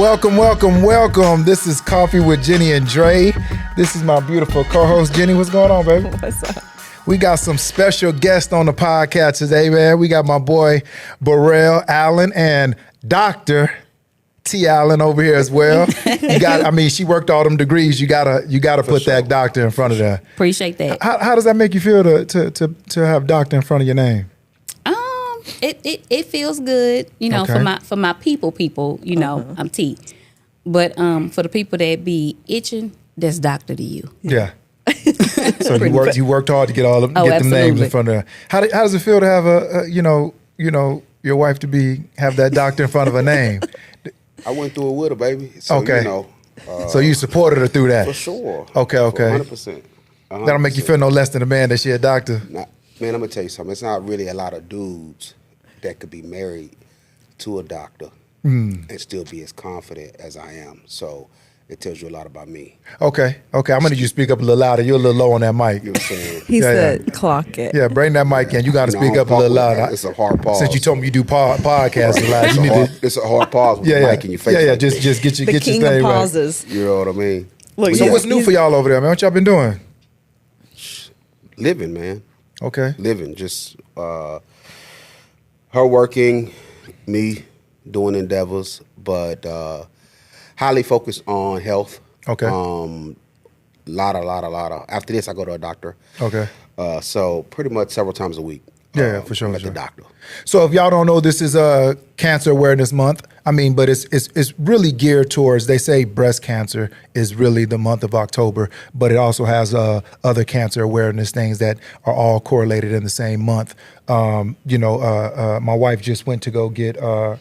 Welcome. This is Coffee with Jenni and Dre. This is my beautiful co-host, Jenni. What's going on, baby? What's up? We got some special guests on the podcast today, man. We got my boy, Burrell Allen, and Dr. T. Allen over here as well. She worked all them degrees. You gotta put that doctor in front of that. Appreciate that. How does that make you feel to have doctor in front of your name? It feels good, Okay. for my people, I'm T. But for the people that be itching, that's doctor to you. Yeah. So you worked hard to get them names in front of her. How does it feel to have your wife to have that doctor in front of her name? I went through it with her, baby. So, okay. So you supported her through that? For sure. Okay. 100%. That'll make you feel no less than a man that she a doctor. Nah, man, I'm going to tell you something. It's not really a lot of dudes that could be married to a doctor and still be as confident as I am. So it tells you a lot about me. Okay. I'm going to need you to speak up a little louder. You're a little low on that mic. You know what I'm saying? He said clock it. Yeah, bring that mic in. You got to speak up a little louder. It's a hard pause. Since you told me you do podcasts a lot, it's a hard pause with the mic in your face. Yeah, like just get your king thing of pauses. right. You know what I mean? Look, so what's new for y'all over there, man? What y'all been doing? Living, man. Okay. Living. Just her working, me doing endeavors, but highly focused on health. Okay. Lot of. After this, I go to a doctor. Okay. So pretty much several times a week. Yeah, for sure. At the doctor. So if y'all don't know, this is Cancer Awareness Month. But it's really geared towards, they say breast cancer is really the month of October, but it also has other cancer awareness things that are all correlated in the same month. My wife just went to go get her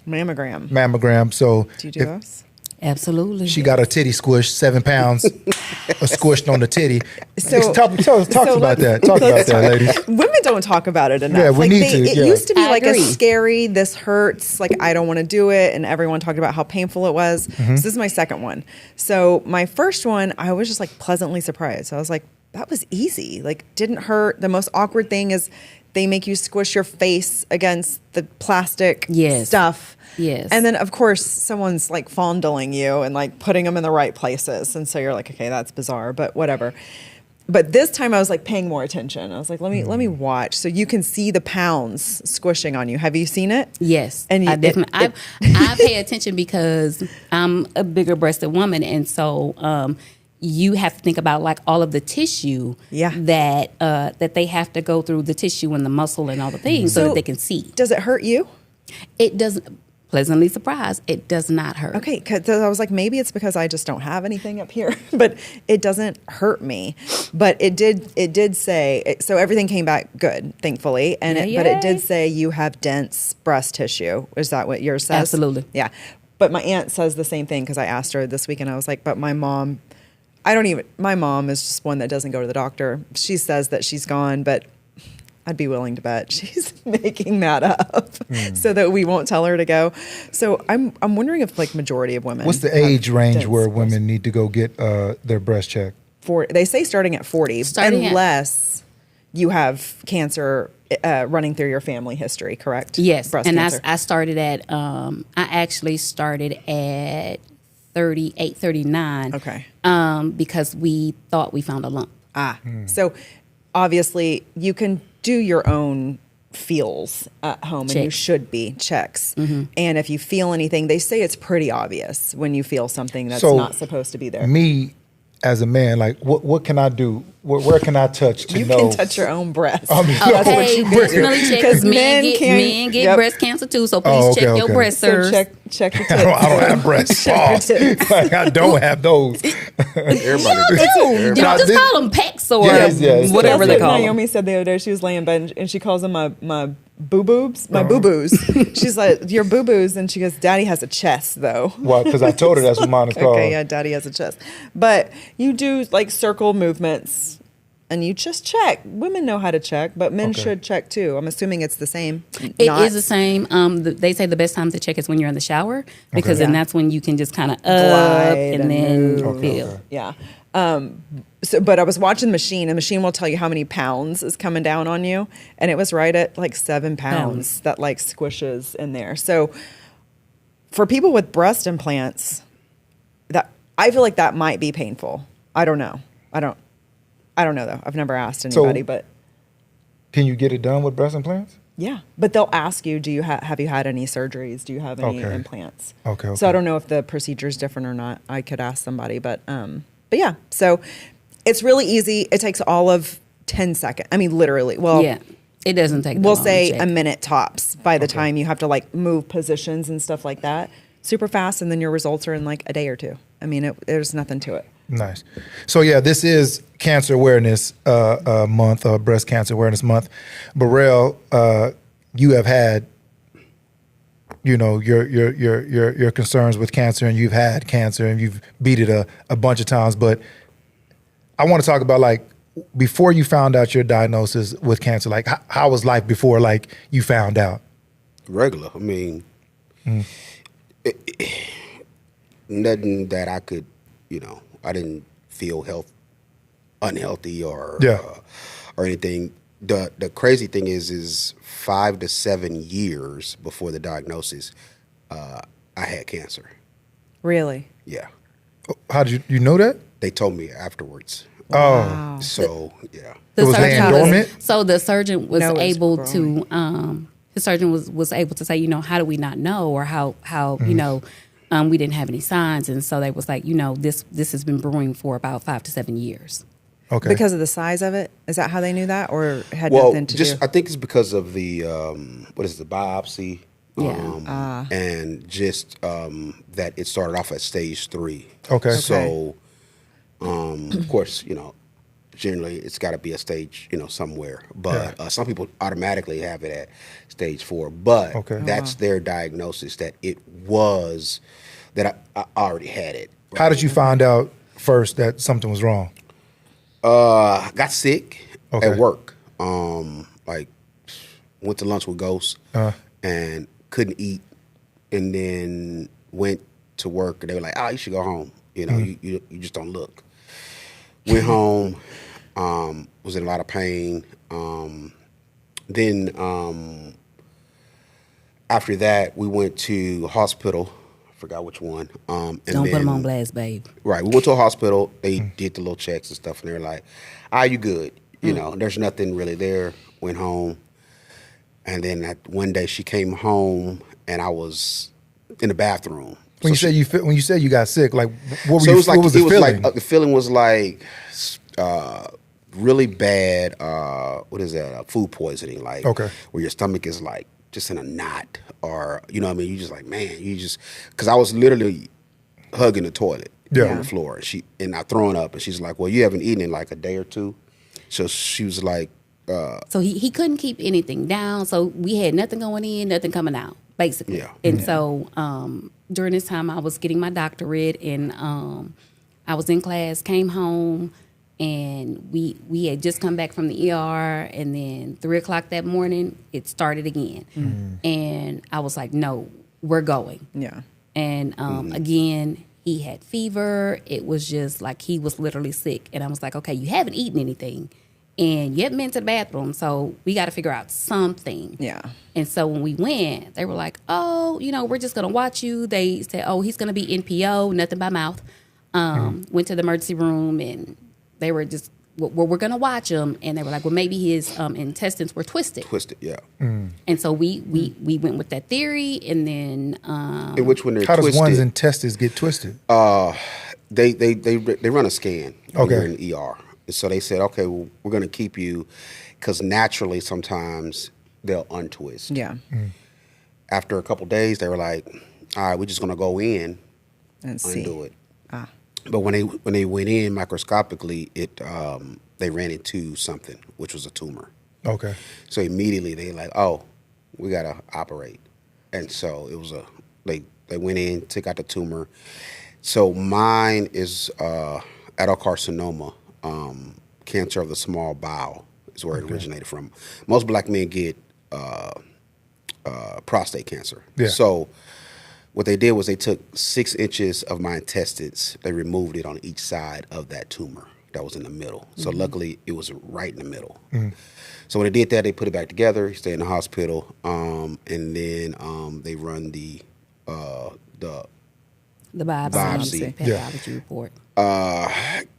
mammogram. So do you do those? Absolutely. She got her titty squished, 7 pounds squished on the titty. So talk about that. Talk about that, ladies. Women don't talk about it enough. Yeah, we need to. It used to be I a agree. scary, this hurts, I don't want to do it. And everyone talked about how painful it was. Mm-hmm. So this is my second one. So my first one, I was just pleasantly surprised. I was like, that was easy. Didn't hurt. The most awkward thing is they make you squish your face against the plastic stuff. Yes. And then, of course, someone's fondling you and putting them in the right places. And so you're like, okay, that's bizarre, but whatever. But this time I was paying more attention. I was like, let me watch. So you can see the pounds squishing on you. Have you seen it? Yes. And I definitely, I pay attention because I'm a bigger breasted woman. And so, you have to think about all of the tissue that they have to go through, the tissue and the muscle and all the things so that they can see. Does it hurt you? It doesn't. Pleasantly surprised, it does not hurt. Okay, because I was like, maybe it's because I just don't have anything up here, but it doesn't hurt me. But it did say, so everything came back good, thankfully. And but it did say you have dense breast tissue. Is that what yours says? Absolutely. Yeah. But my aunt says the same thing because I asked her this week and I was like, but my mom is just one that doesn't go to the doctor. She says that she's gone, but I'd be willing to bet she's making that up so that we won't tell her to go. So I'm wondering if majority of women. What's the age range where women need to go get their breast checked? They say starting at 40, unless you have cancer running through your family history, correct? Yes, breast and cancer. I started at. I actually started at 38, 39. Okay. Because we thought we found a lump. So obviously you can do your own feels at home and you should be checks. Mm-hmm. And if you feel anything, they say it's pretty obvious when you feel something that's not supposed to be there. Me as a man, what can I do? Where can I touch to know? You can touch your own breast. That's what you definitely check because men get breast cancer too. So please check your breasts, sir. So check your tits. I don't have breasts. I don't have those. Everybody You just call them pecs or whatever they That's what call them. Naomi said the other day. She was laying in bed and she calls them my boo-boobs, my boo-boos. She's like, your boo-boos. And she goes, Daddy has a chest, though. Well, because I told her that's what mine is called. Okay, yeah, Daddy has a chest. But you do circle movements and you just check. Women know how to check, but men should check too. I'm assuming it's the same. It is the same. They say the best time to check is when you're in the shower because then that's when you can just kind of up and then feel. Yeah. But I was watching the machine, and the machine will tell you how many pounds is coming down on you, and it was right at 7 pounds that squishes in there. So for people with breast implants, that I feel like that might be painful. I don't know. I don't know though. I've never asked anybody, but can you get it done with breast implants? Yeah, but they'll ask you, do you have you had any surgeries? Do you have any implants? Okay. So I don't know if the procedure is different or not. I could ask somebody, but yeah. So it's really easy. It takes all of 10 seconds. I mean, literally. Well, yeah, it doesn't take. We'll say a minute tops. By the time you have to like move positions and stuff like that, super fast, and then your results are in like a day or two. I mean, there's nothing to it. Nice. So yeah, this is Cancer Awareness Month, Breast Cancer Awareness Month. Burrell, you have had, your concerns with cancer, and you've had cancer, and you've beat it a bunch of times. But I want to talk about like before you found out your diagnosis with cancer. Like how was life before like you found out? Regular. I mean, nothing that I could, I didn't feel unhealthy or anything. The crazy thing is 5 to 7 years before the diagnosis, I had cancer. Really? Yeah. How did you know that? They told me afterwards. Wow. So yeah. It was laying dormant? So the surgeon was able growing. to. The surgeon was able to say, how do we not know, or how we didn't have any signs, and so they was like, this has been brewing for about 5 to 7 years. Okay. Because of the size of it? Is that how they knew that, or had nothing to do? I think it's because of the the biopsy, and just that it started off at stage 3. Okay. So, of course, generally it's got to be a stage, somewhere. But some people automatically have it at stage 4. But that's their diagnosis, that it was, that I already had it. Right? How did you find out first that something was wrong? Got sick at work. Like went to lunch with Ghost and couldn't eat, and then went to work, and they were like, you should go home. You just don't look. Went home, was in a lot of pain. Then after that, we went to hospital. I forgot which one. And don't put them on blast, babe. Right. We went to a hospital. They did the little checks and stuff, and they were like, you good. There's nothing really there. Went home. And then one day she came home, and I was in the bathroom. When you said you got sick, like what So what was the feeling? Like the feeling was like really bad. What is that? Food poisoning, like where your stomach is like just in a knot, or you just like, man, because I was literally hugging the toilet on the floor, and I throwing up, and she's like, well, you haven't eaten in like a day or two, so she was like, so he couldn't keep anything down, so we had nothing going in, nothing coming out, basically. And so during this time, I was getting my doctorate, and I was in class, came home, and we had just come back from the ER, and then 3:00 that morning, it started again. And I was like, no, we're going. Yeah. And again, he had fever. It was just like he was literally sick. And I was like, okay, you haven't eaten anything, and you haven't been to the bathroom, so we got to figure out something. Yeah. And so when we went, they were like, we're just going to watch you. They said, he's going to be NPO, nothing by mouth. Went to the emergency room, and they were just, we're going to watch him. And they were like, well, maybe his intestines were twisted. Yeah. And so we went with that theory, and then... in which when they're how twisted... does one's intestines get twisted? They run a scan when you're in the ER. So they said, okay, well, we're going to keep you, because naturally sometimes they'll untwist. Yeah. After a couple days, they were like, all right, we're just going to go in and undo it. But when they went in microscopically, they ran into something, which was a tumor. Okay. So immediately they like, we got to operate. And so it was they went in, took out the tumor. So mine is adenocarcinoma, cancer of the small bowel is where it originated from. Most black men get prostate cancer. Yeah. So what they did was they took 6 inches of my intestines. They removed it on each side of that tumor that was in the middle. So luckily it was right in the middle. So when they did that, they put it back together. He stayed in the hospital, and then they run the The biopsy. Pathology report.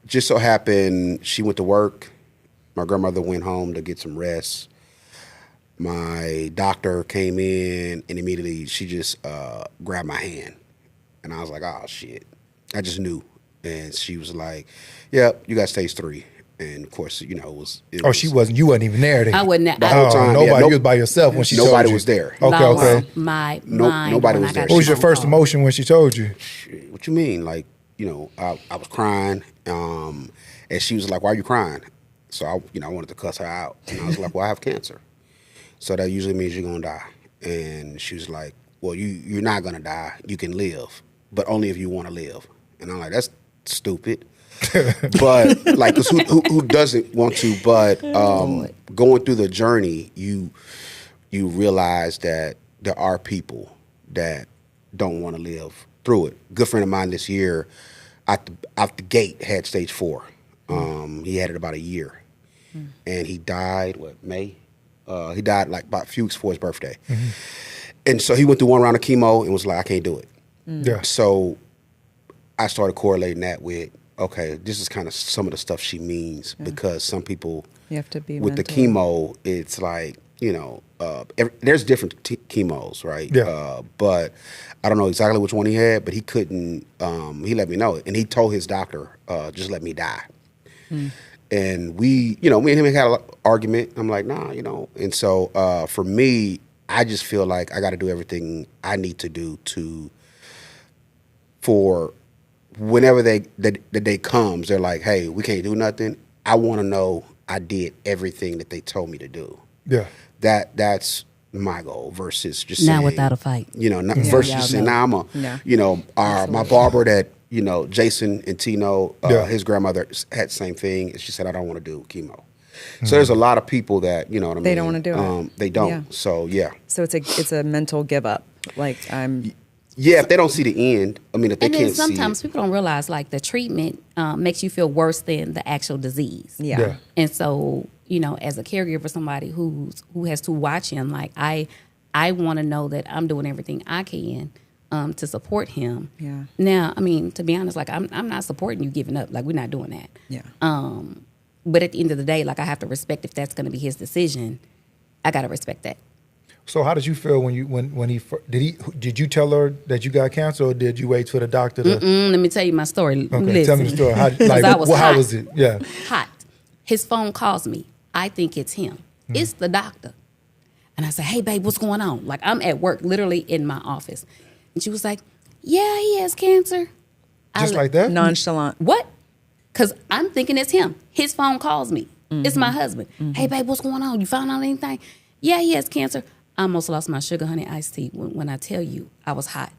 Just so happened she went to work. My grandmother went home to get some rest. My doctor came in and immediately she just grabbed my hand. And I was like, oh, shit. I just knew. And she was like, yep, you got stage 3. And of course, you know, it was. She wasn't. You wasn't even there. I wasn't. The whole time. Nobody. You was by yourself when she told you. Nobody was there. Okay. My nobody was there. What was your first emotion when she told you? What you mean? Like, you know, I was crying, and she was like, "Why are you crying?" So I wanted to cuss her out, and I was like, "Well, I have cancer, so that usually means you're gonna die." And she was like, "Well, you're not gonna die. You can live, but only if you want to live." And I'm like, "That's stupid." But like, 'cause who doesn't want to? But going through the journey, you realize that there are people that don't want to live through it. A good friend of mine this year, out the gate, had stage 4. He had it about a year, and he died. May? He died like about a few weeks before his birthday, and so he went through one round of chemo and was like, "I can't do it." Yeah. So I started correlating that with, okay, this is kind of some of the stuff she means, because some people, you have to be with the chemo, it's like, you know, there's different chemos, right? Yeah. But I don't know exactly which one he had, but he couldn't, he let me know it. And he told his doctor, just let me die. And me and him had an argument. I'm like, nah, you know. And so for me, I just feel like I got to do everything I need to do for whenever the day comes, they're like, hey, we can't do nothing. I want to know I did everything that they told me to do. Yeah. That's my goal versus just now saying, without a fight. You know, versus just saying, nah, my barber that, you know, Jason and Tino, his grandmother had the same thing. And she said, I don't want to do chemo. So there's a lot of people that, you know what I mean? They don't want to do it. They don't. Yeah. So, yeah. So it's a mental give up. Like Yeah, if they don't see the end, I mean, if they can't see it. And then sometimes people don't realize, like, the treatment makes you feel worse than the actual disease. Yeah. And so, you know, as a caregiver for somebody who has to watch him, like, I want to know that I'm doing everything I can to support him. Yeah. Now, I mean, to be honest, like, I'm not supporting you giving up. Like, we're not doing that. Yeah. But at the end of the day, like, I have to respect if that's going to be his decision. I got to respect that. So how did you feel when did you tell her that you got cancer, or did you wait for the doctor to? Let me tell you my story. Okay, Listen. tell me the story. How was it? Yeah. Hot. His phone calls me. I think it's him. It's the doctor. And I said, hey, babe, what's going on? Like, I'm at work, literally in my office. And she was like, yeah, he has cancer. Just like that? Nonchalant. What? Because I'm thinking it's him. His phone calls me. It's my husband. Hey, babe, what's going on? You found out anything? Yeah, he has cancer. I almost lost my sugar honey iced tea when I tell you I was hot.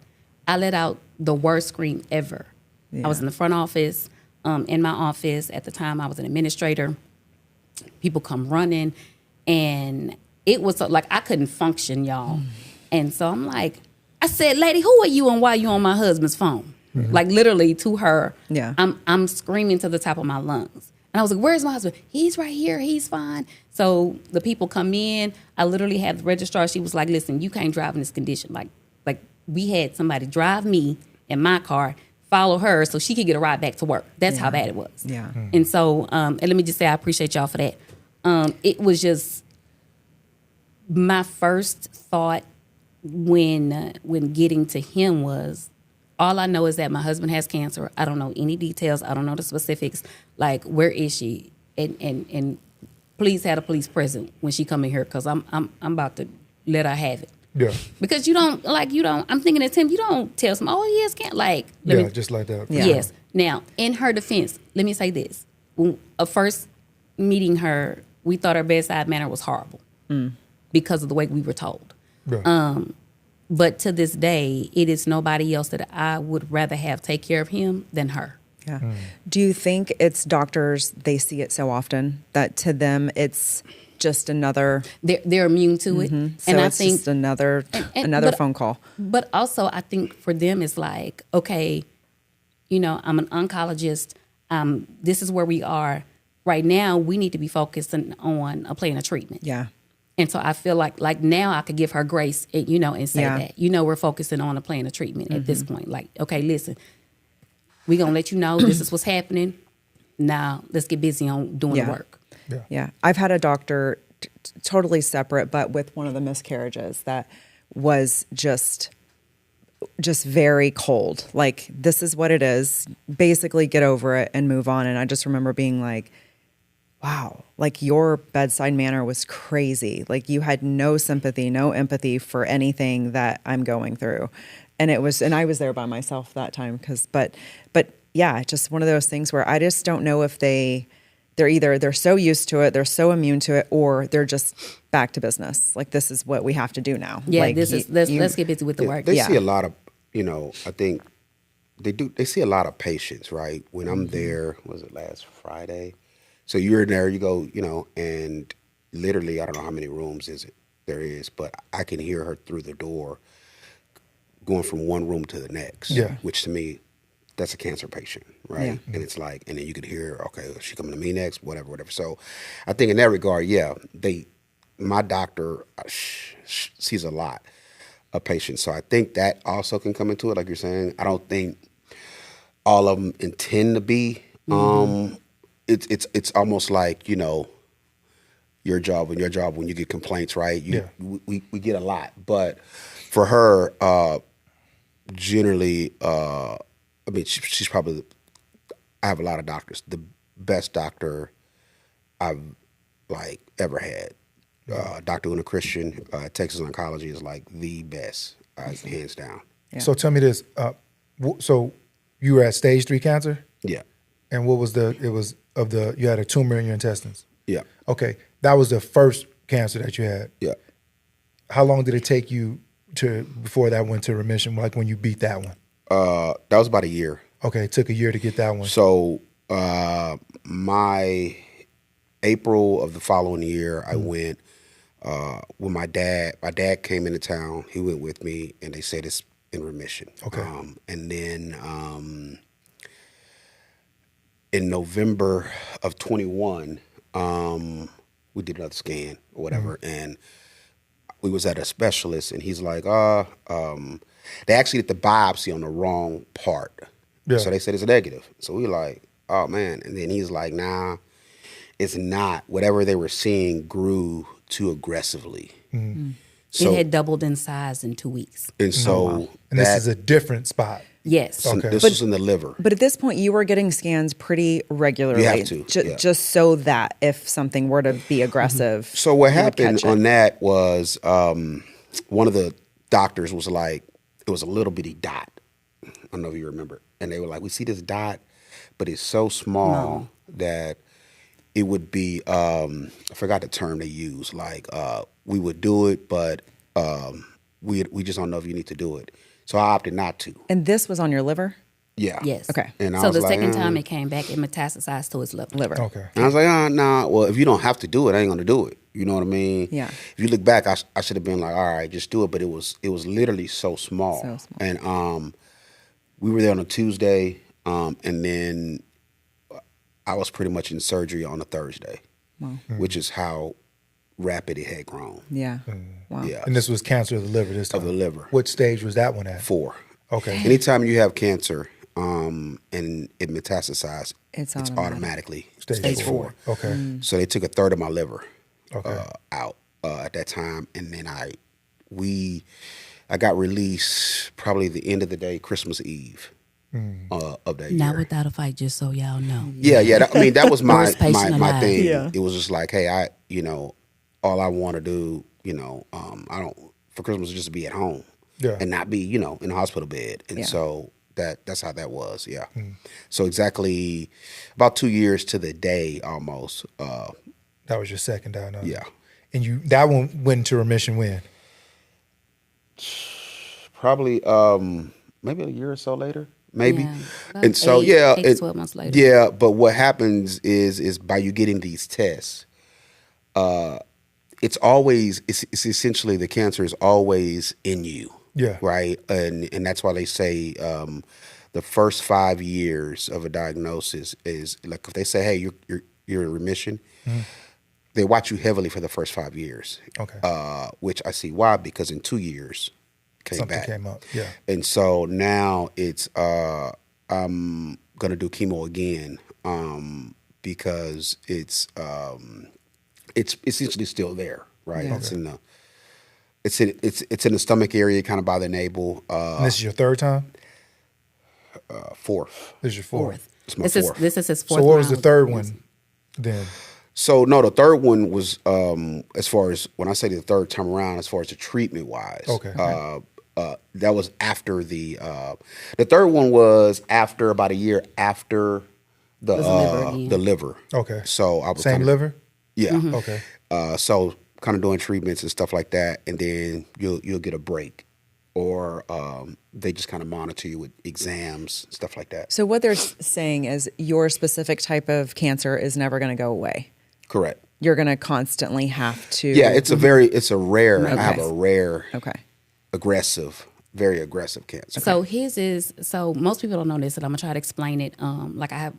I let out the worst scream ever. Yeah. I was in the front office, in my office. At the time, I was an administrator. People come running, and it was like I couldn't function, y'all. And so I'm like, I said, lady, who are you and why are you on my husband's phone? Like, literally to her. Yeah. I'm screaming to the top of my lungs. And I was like, where's my husband? He's right here. He's fine. So the people come in. I literally had the registrar. She was like, listen, you can't drive in this condition. Like we had somebody drive me in my car, follow her so she could get a ride back to work. That's how bad it was. Yeah. And so, and let me just say, I appreciate y'all for that. It was just my first thought when getting to him was, all I know is that my husband has cancer. I don't know any details. I don't know the specifics. Like, where is she? And please have the police present when she come in here, because I'm about to let her have it. Yeah. Because I'm thinking it's him. You don't tell someone, oh, he has cancer. Like, just like that. Yeah. Yes. Now, in her defense, let me say this. When first meeting her, we thought her bedside manner was horrible because of the way we were told. Yeah. But to this day, it is nobody else that I would rather have take care of him than her. Yeah. Do you think it's doctors, they see it so often that to them it's just another... They're immune to it. So and I it's think just another phone call. But also, I think for them, it's like, okay, you know, I'm an oncologist. This is where we are. Right now, we need to be focusing on a plan of treatment. Yeah. And so I feel like now I could give her grace, and, and say that, we're focusing on a plan of treatment at this point. Like, okay, listen, we're going to let you know this is what's happening. Now let's get busy on doing the work. Yeah. I've had a doctor totally separate, but with one of the miscarriages that was just very cold. Like, this is what it is. Basically get over it and move on. And I just remember being like, wow, like your bedside manner was crazy. Like you had no sympathy, no empathy for anything that I'm going through. And I was there by myself that time but yeah, just one of those things where I just don't know if they're so used to it, they're so immune to it, or they're just back to business. Like, this is what we have to do now. Yeah, like, let's get busy with the work. They see a lot of, I think they see a lot of patients, right? When I'm there, was it last Friday? So you're in there, you go, and literally, I don't know how many rooms there is, but I can hear her through the door going from one room to the next, which to me, that's a cancer patient, right? Yeah. And it's like, and then you could hear, okay, is she coming to me next? Whatever. So I think in that regard, my doctor sees a lot of patients. So I think that also can come into it, like you're saying. I don't think all of them intend to be, it's almost like, your job when you get complaints, right? We get a lot. But for her, generally, she's probably, I have a lot of doctors. The best doctor I've ever had. Dr. Una Christian, Texas Oncology is the best, hands down. Yeah. So tell me this. So you were at stage 3 cancer? Yeah. And what was you had a tumor in your intestines? Yeah. Okay. That was the first cancer that you had? Yeah. How long did it take you before that went to remission, like when you beat that one? That was about a year. Okay. It took a year to get that one. So my April of the following year, I went with my dad. My dad came into town. He went with me, and they said it's in remission. Okay. And then in November of 21, we did another scan or whatever, and we was at a specialist, and he's like, they actually did the biopsy on the wrong part. Yeah. So they said it's a negative. So we were like, oh, man. And then he's like, nah, it's not. Whatever they were seeing grew too aggressively. Mm-hmm. So, it had doubled in size in 2 weeks. And so... And this is a different spot. Yes. Okay. This was in the liver. But at this point, you were getting scans pretty regularly. You have to. Just so that if something were to be aggressive. So what happened on that was one of the doctors was like, it was a little bitty dot. I don't know if you remember. And they were like, we see this dot, but it's so small that it would be, I forgot the term they used. We would do it, but we just don't know if you need to do it. So I opted not to. And this was on your liver? Yeah. Yes. Okay. And so the second time it came back, it metastasized to his liver. Okay. And I was like, nah, well, if you don't have to do it, I ain't going to do it. You know what I mean? Yeah. If you look back, I should have been like, all right, just do it. But it was literally so small. So small. And we were there on a Tuesday, and then I was pretty much in surgery on a Thursday, which is how rapid it had grown. Yeah. Wow. Yeah. And this was cancer of the liver this time? Of the liver. What stage was that one at? 4. Okay. Anytime you have cancer and it metastasizes, it's automatically stage 4. Okay. So they took a third of my liver out at that time, and then I got released probably the end of the day, Christmas Eve. Of that year. Not without a fight, just so y'all know. Yeah. That was my thing. Yeah. It was just like, hey, all I want to do, I don't for Christmas just to be at home and not be, in a hospital bed. And so that's how that was. Yeah. So exactly about 2 years to the day almost. That was your second diagnosis. Yeah. And that one went into remission when? Probably maybe a year or so later. Maybe. Yeah, and so 8 to 12 months later. Yeah, but what happens is by you getting these tests, it's essentially the cancer is always in you. Yeah. Right? And that's why they say the first 5 years of a diagnosis is like if they say, hey, you're in remission, they watch you heavily for the first 5 years. Okay. Which I see why, because in 2 years Something came up. Yeah. And so now it's I'm gonna do chemo again because it's essentially still there, right? Yeah. It's in the stomach area, kind of by the navel. And this is your third time? Fourth. This is your fourth. It's my fourth. This is his fourth. So what was the round. third one then? So no, the third one was as far as when I say the third time around, as far as the treatment wise. Okay. That was after the third one was after about a year after the liver. Okay. So I was Same liver? Yeah. Okay. So kind of doing treatments and stuff like that, and then you'll get a break, or they just kind of monitor you with exams, stuff like that. So what they're saying is your specific type of cancer is never going to go away. Correct. You're going to constantly have to. Yeah, it's a rare. Okay. I have a rare, aggressive, very aggressive cancer. So his is most people don't know this, and I'm gonna try to explain it. Like I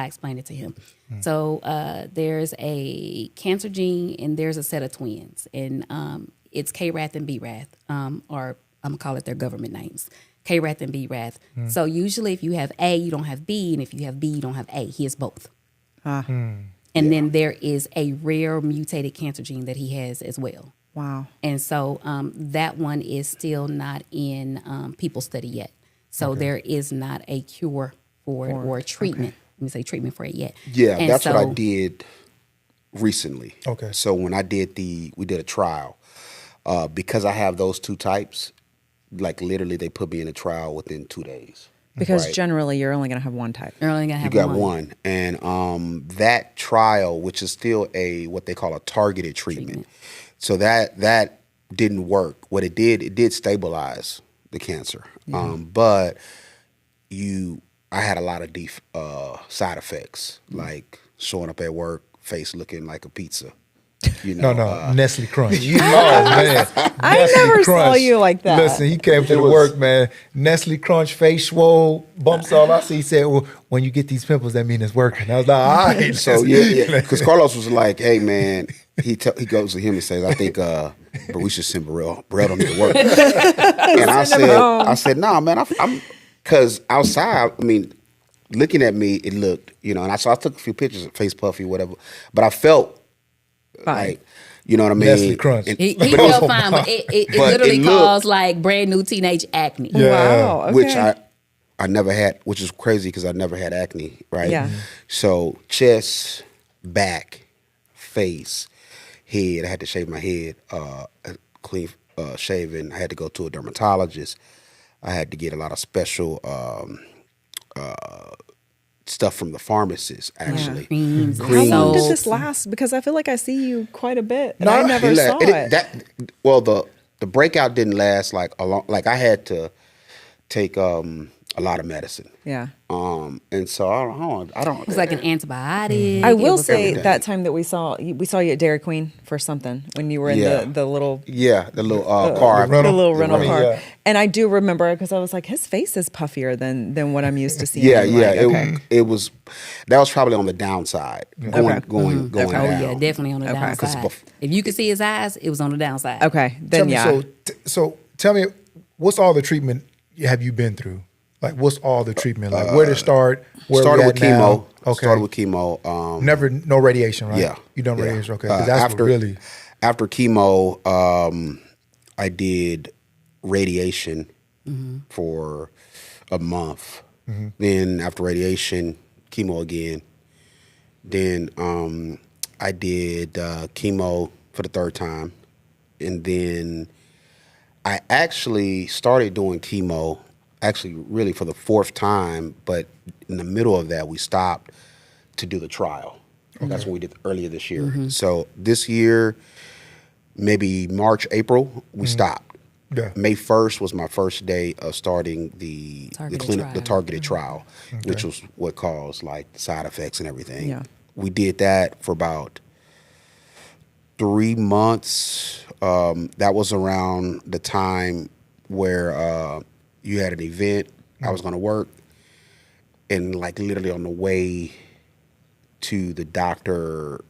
explained it to him. So there's a cancer gene, and there's a set of twins, and it's KRAS and BRAF, or I'm gonna call it their government names, KRAS and BRAF. So usually, if you have A, you don't have B, and if you have B, you don't have A. He has both. And then there is a rare mutated cancer gene that he has as well. Wow. And so that one is still not in people's study yet. So there is not a cure for it or a treatment. Let me say treatment for it yet. Yeah, and that's what I did recently. Okay. So when we did a trial, because I have those two types, like literally they put me in a trial within 2 days. Because generally you're only going to have one type. You're only going to have you got one. And that trial, which is still what they call a targeted treatment. So that didn't work. What it did stabilize the cancer. But I had a lot of side effects, like showing up at work, face looking like a pizza. You know, Nestle Crunch. Oh man, I never saw you like that. Listen, he came to the work, man. Nestle Crunch, face swole, bumps all I see. He said, "Well, when you get these pimples, that means it's working." I was like, "All right." So yeah, because Carlos was like, "Hey man," he goes to him and says, "I think, but we should send Burrell. Burrell don't need to work." And I said, "Nah, man, I'm because outside, I mean." Looking at me, it looked, and I took a few pictures, face puffy, whatever. But I felt like, you know what I mean? Nestle Crunch. He felt fine, but it literally caused like brand new teenage acne. Yeah. Wow. Okay. Which I never had, which is crazy because I never had acne, right? Yeah. So chest, back, face, head. I had to shave my head, clean shaven. I had to go to a dermatologist. I had to get a lot of special stuff from the pharmacist, actually. Creams. How long did this last? Because I feel like I see you quite a bit, and I never saw it. The breakout didn't last like a long. Like I had to take a lot of medicine. Yeah. And so I don't. It was like an antibiotic. I will say that time that we saw you at Dairy Queen for something when you were in the little the little car, the little rental car, yeah. and I do remember because I was like, his face is puffier than what I'm used to seeing. It was that was probably on the downside, going Oh down. yeah, definitely on the downside. If you could see his eyes, it was on the downside. Okay, then So tell me, what's all the treatment have you been through? Like, what's all the treatment? Like, where to start? Started with chemo. Now? Okay. Started with chemo. No radiation, right? Yeah. You done radiation, okay? 'Cause that's after chemo, I did radiation for a month. Then after radiation, chemo again. Then I did chemo for the third time, and then I actually started doing chemo. Actually, really for the fourth time, but in the middle of that, we stopped to do the trial. Okay. That's what we did earlier this year. So this year, maybe March, April, we stopped. Yeah. May 1st was my first day of starting the targeted trial, which was what caused like side effects and everything. Yeah. We did that for about 3 months. That was around the time where you had an event. I was going to work, and like literally on the way to the doctor,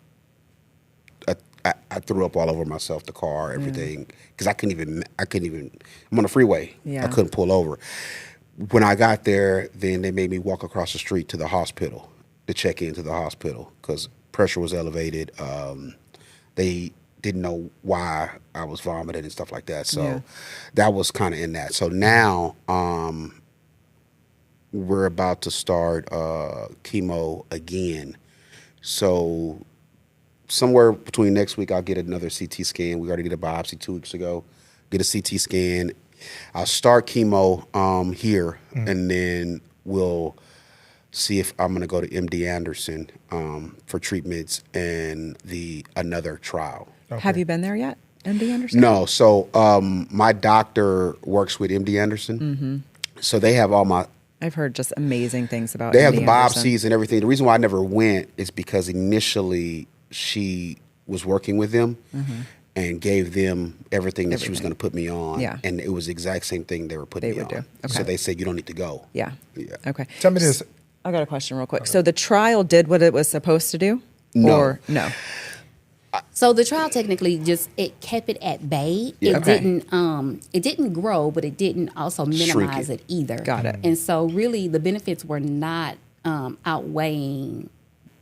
I threw up all over myself, the car, everything, because I couldn't even. I'm on the freeway. Yeah. I couldn't pull over. When I got there, then they made me walk across the street to the hospital to check into the hospital because pressure was elevated. They didn't know why I was vomiting and stuff like that. So that was kind of in that. So now we're about to start chemo again. So somewhere between next week, I'll get another CT scan. We already did a biopsy 2 weeks ago. Get a CT scan. I'll start chemo here, and then we'll see if I'm going to go to MD Anderson for treatments and another trial. Okay. Have you been there yet, MD Anderson? No. So my doctor works with MD Anderson. So they have all my... I've heard just amazing things about They MD have the Anderson. biopsies and everything. The reason why I never went is because initially she was working with them and gave them everything that she was going to put me on. Yeah. And it was the exact same thing they were putting me on. do. Okay. So they said, you don't need to go. Yeah. Okay. Tell me this. I got a question real quick. Okay. So the trial did what it was supposed to do? No. Or no? So the trial technically it kept it at bay. Yeah. It didn't grow, but it didn't also minimize it either. Got it. And so really the benefits were not outweighing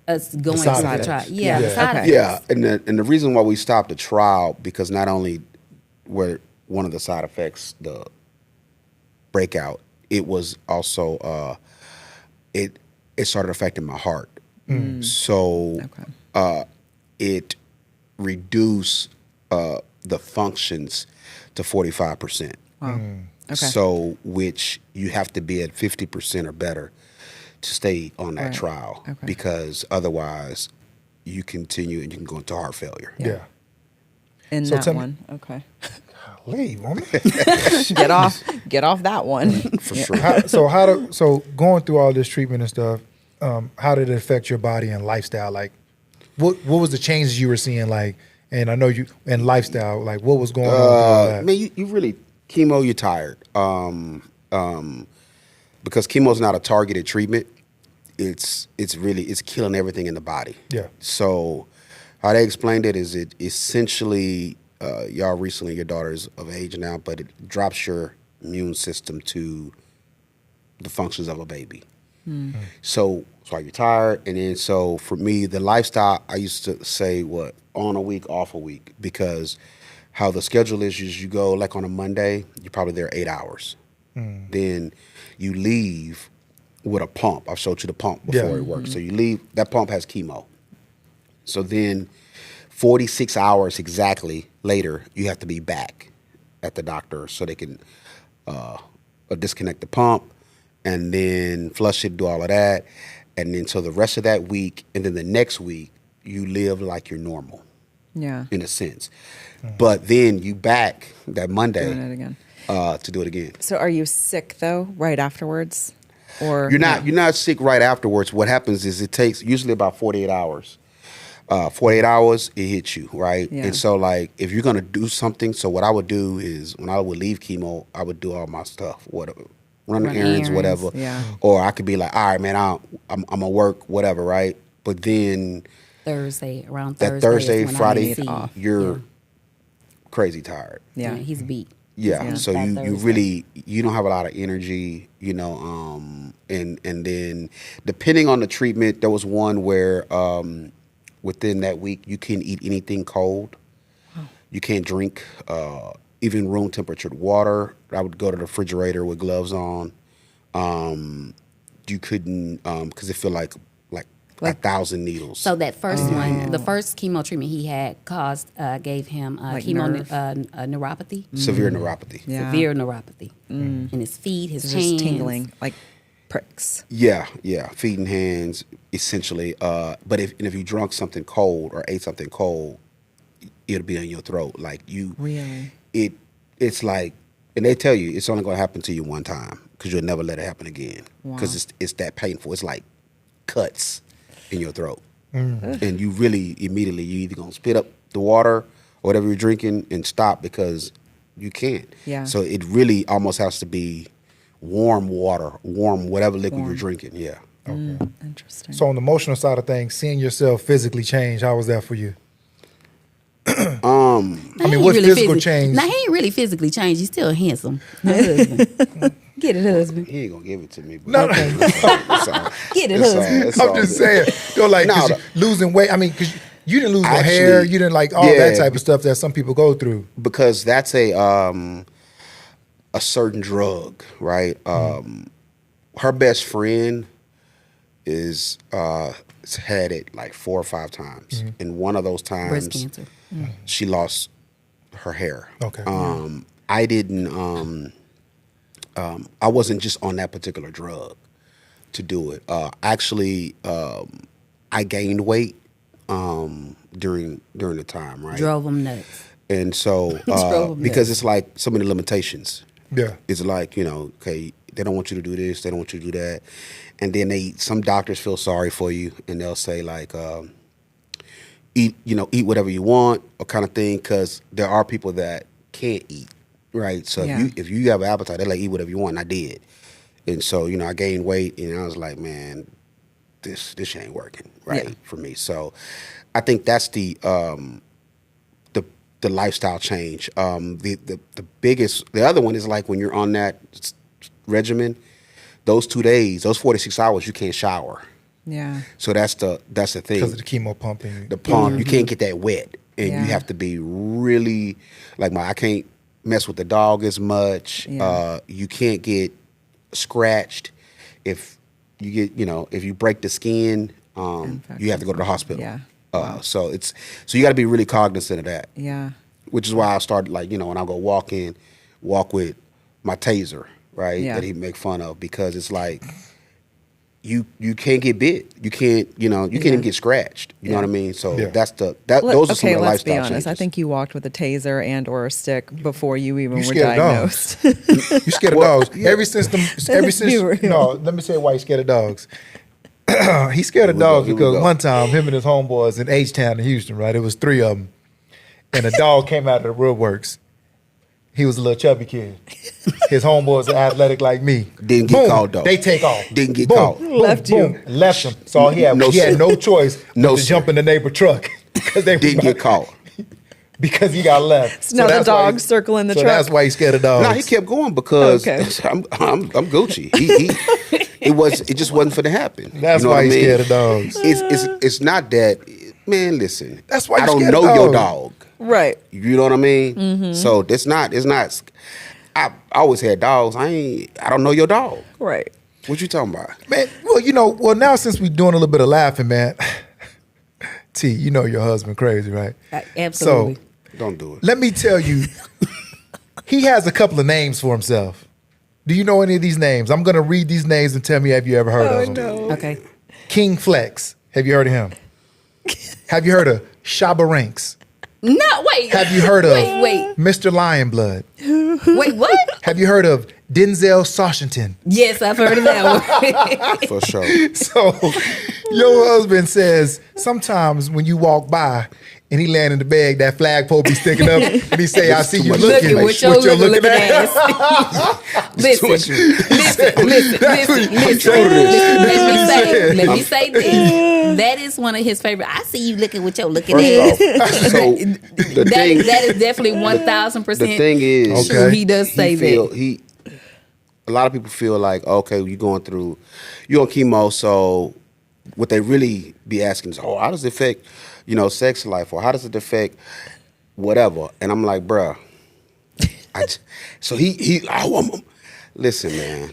us going to side the effects. trial. Yeah. The side Okay. effects. Yeah. And the reason why we stopped the trial, because not only were one of the side effects the breakout, it was also it started affecting my heart. So it reduced the functions to 45%. Wow. Okay. So which you have to be at 50% or better to stay on that trial, because otherwise you continue and you can go into heart failure. Yeah. In So that tell me- one. Okay. Leave, woman. Get off that one. For sure. So going through all this treatment and stuff, how did it affect your body and lifestyle? Like, what was the changes you were seeing? Like, and I know you and lifestyle. Like, what was going on? Through all that? Man, you really chemo. You're tired. Because chemo is not a targeted treatment. It's killing everything in the body. Yeah. So how they explained it is it essentially y'all recently, your daughter's of age now, but it drops your immune system to the functions of a baby. So you're tired, and then so for me, the lifestyle, I used to say on a week, off a week, because how the schedule is you go like on a Monday, you're probably there 8 hours. Then you leave with a pump. I've showed you the pump before it works. So you leave, that pump has chemo. So then 46 hours exactly later, you have to be back at the doctor so they can disconnect the pump and then flush it, do all of that. And then so the rest of that week and then the next week, you live like you're normal. Yeah. In a sense. But then you back that Monday Doing it again. To do it again. So are you sick though right afterwards? Or You're not sick right afterwards. What happens is it takes usually about 48 hours. 48 hours, it hits you, right? Yeah. And so, like, if you're going to do something, so what I would do is when I would leave chemo, I would do all my stuff, whatever, run errands, whatever. Yeah. Or I could be like, all right, man, I'm going to work, whatever, right? But then Around that Thursday, Thursday, is when I Friday, see- you're crazy tired. Yeah. he's beat. Yeah, so That you Thursday. really you don't have a lot of energy, and then depending on the treatment, there was one where within that week you can't eat anything cold, you can't drink even room temperatured water. I would go to the refrigerator with gloves on. You couldn't because it felt like 1,000 needles. So that first one, the first chemo treatment he had gave him Like neuropathy, Severe neuropathy. Yeah. severe neuropathy in his feet, his It's hands. just tingling, like pricks. Yeah, feet and hands, essentially. But if you drank something cold or ate something cold, it'll be in your throat. Like you, Really? It's like, and they tell you it's only going to happen to you one time because you'll never let it happen again because it's that painful. It's like cuts in your throat, and you really immediately you either gonna spit up the water or whatever you're drinking and stop because you can't. Yeah. So it really almost has to be warm water, warm whatever liquid you're drinking. Yeah. Interesting. So on the emotional side of things, seeing yourself physically change, how was that for you? I mean, what's physical change? Now, he ain't really physically changed. He's still handsome. My husband. Get it, husband. He ain't gonna give it to me. No. Get it, husband. I'm just saying. You're like, losing weight. I mean, because you didn't lose no hair. You didn't like all that type of stuff that some people go through. Because that's a certain drug, right? Her best friend is had it like 4 or 5 times. And one of those times, breast cancer. She lost her hair. Okay. I didn't. I wasn't just on that particular drug to do it. Actually, I gained weight during the time, right? Drove them nuts. And so because it's like so many limitations. Yeah. It's like, okay, they don't want you to do this, they don't want you to do that. And then some doctors feel sorry for you and they'll say like, eat whatever you want or kind of thing, because there are people that can't eat, right? So if you have an appetite, they're like, eat whatever you want, and I did. And so, I gained weight and I was like, man, this ain't working, right, for me. So I think that's the lifestyle change. The biggest, the other one is like when you're on that regimen, those 2 days, those 46 hours, you can't shower. Yeah. So that's the thing. Because of the chemo pumping. The pump, you can't get that wet. And you have to be really, like I can't mess with the dog as much. Yeah. You can't get scratched. If you get, if you break the skin, you have to go to the hospital. Yeah. So you got to be really cognizant of that. Yeah. Which is why I started when I go walk with my taser, right? Yeah. That he make fun of, because it's like you can't get bit. You can't, you can't even get scratched. You know what I mean? So those are some of the lifestyle let's be honest. changes. I think you walked with a taser and or a stick before you even were scared diagnosed. Of dogs. You scared of dogs. Ever since let me say why he's scared of dogs. He's scared of dogs because one time him and his homeboys in H-Town in Houston, right? It was 3 of them. And a dog came out of the woodworks. He was a little chubby kid. His homeboys are athletic like me. Didn't get caught though. They take off. Didn't get caught. Left you. Left him. So he had no choice but to jump in the neighbor truck. They didn't get caught. Because he got left. So now the dog's circling the truck. So that's why he's scared of dogs. No, he kept going because I'm Gucci. It just wasn't for to happen. That's why he's scared of dogs. It's not that, man, listen. That's why I don't know your dog. Right. You know what I mean? Mm-hmm. So it's not. I always had dogs. I don't know your dog. Right. What you talking about? Man, well, now since we're doing a little bit of laughing, man. T, your husband crazy, right? Absolutely. So, don't do it. Let me tell you, he has a couple of names for himself. Do you know any of these names? I'm going to read these names and tell me, have you ever heard of them? No. Okay. King Flex. Have you heard of him? Have you heard of Shabba Ranks? No, wait. Have you heard of wait. Mr. Lionblood? Wait, what? Have you heard of Denzel Sausageton? Yes, I've heard of that one. For sure. So your husband says sometimes when you walk by and he land in the bag, that flagpole be sticking up, and he say, "I see you looking with your looking ass." Listen. Let me say this. That is one of his favorite. I see you looking with your looking ass. So that is definitely 1,000%. The thing is, true. He does say that. A lot of people feel like, okay, you're on chemo, so what they really be asking is, how does it affect, sex life, or how does it affect whatever? And I'm like, bruh, listen, man,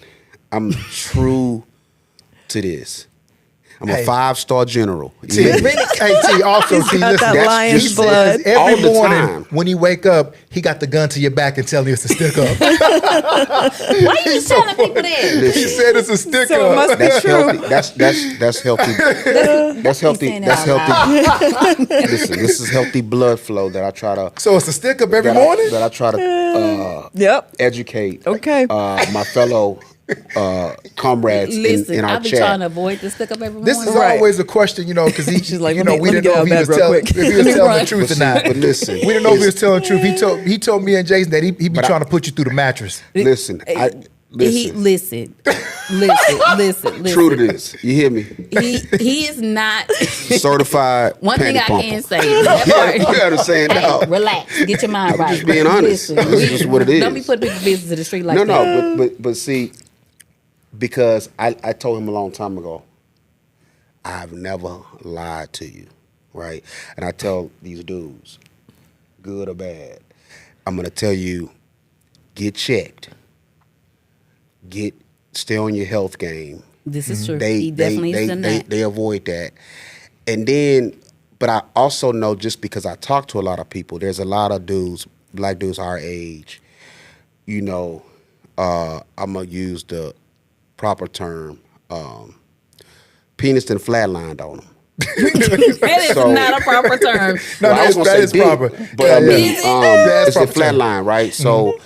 I'm true to this. I'm a 5-star general. T, also, T, listen, lion's blood. Every all morning time. when he wake up, he got the gun to your back and telling you it's a stick up. Why are you telling people that? He said it's a stick So it up. must be That's true. healthy. That's healthy. That's healthy. That's healthy. Listen, this is healthy blood flow that I try to. So it's a stick up every morning? That I try to Yep. educate. Okay. My fellow comrades in our I've been chat. trying to avoid the stick up every morning. This is always a question, because She's like, let me we didn't get know out if of bed real quick. if he was telling the truth or not. But listen, We didn't know if he was telling the truth. He told me and Jason that he be trying to put you through the mattress. Listen, Listen. True to this. You hear me? He is not certified. One thing I pumper. can say. That You understand? hey, No. relax. Get your mind right. Just being honest. Listen, This is just what it is. Don't be putting people's business in the street like that. No. But see, because I told him a long time ago, I've never lied to you, right? And I tell these dudes, good or bad, I'm gonna tell you, get checked. Stay on your health game. This is true. He definitely has done that. They avoid that. And then, but I also know, just because I talk to a lot of people, there's a lot of dudes, black dudes our age, I'm going to use the proper term, penis and flatlined on them. That is not a proper term. No, I was gonna that say is big, proper. But I mean, That's it's the proper flat term. line, right? So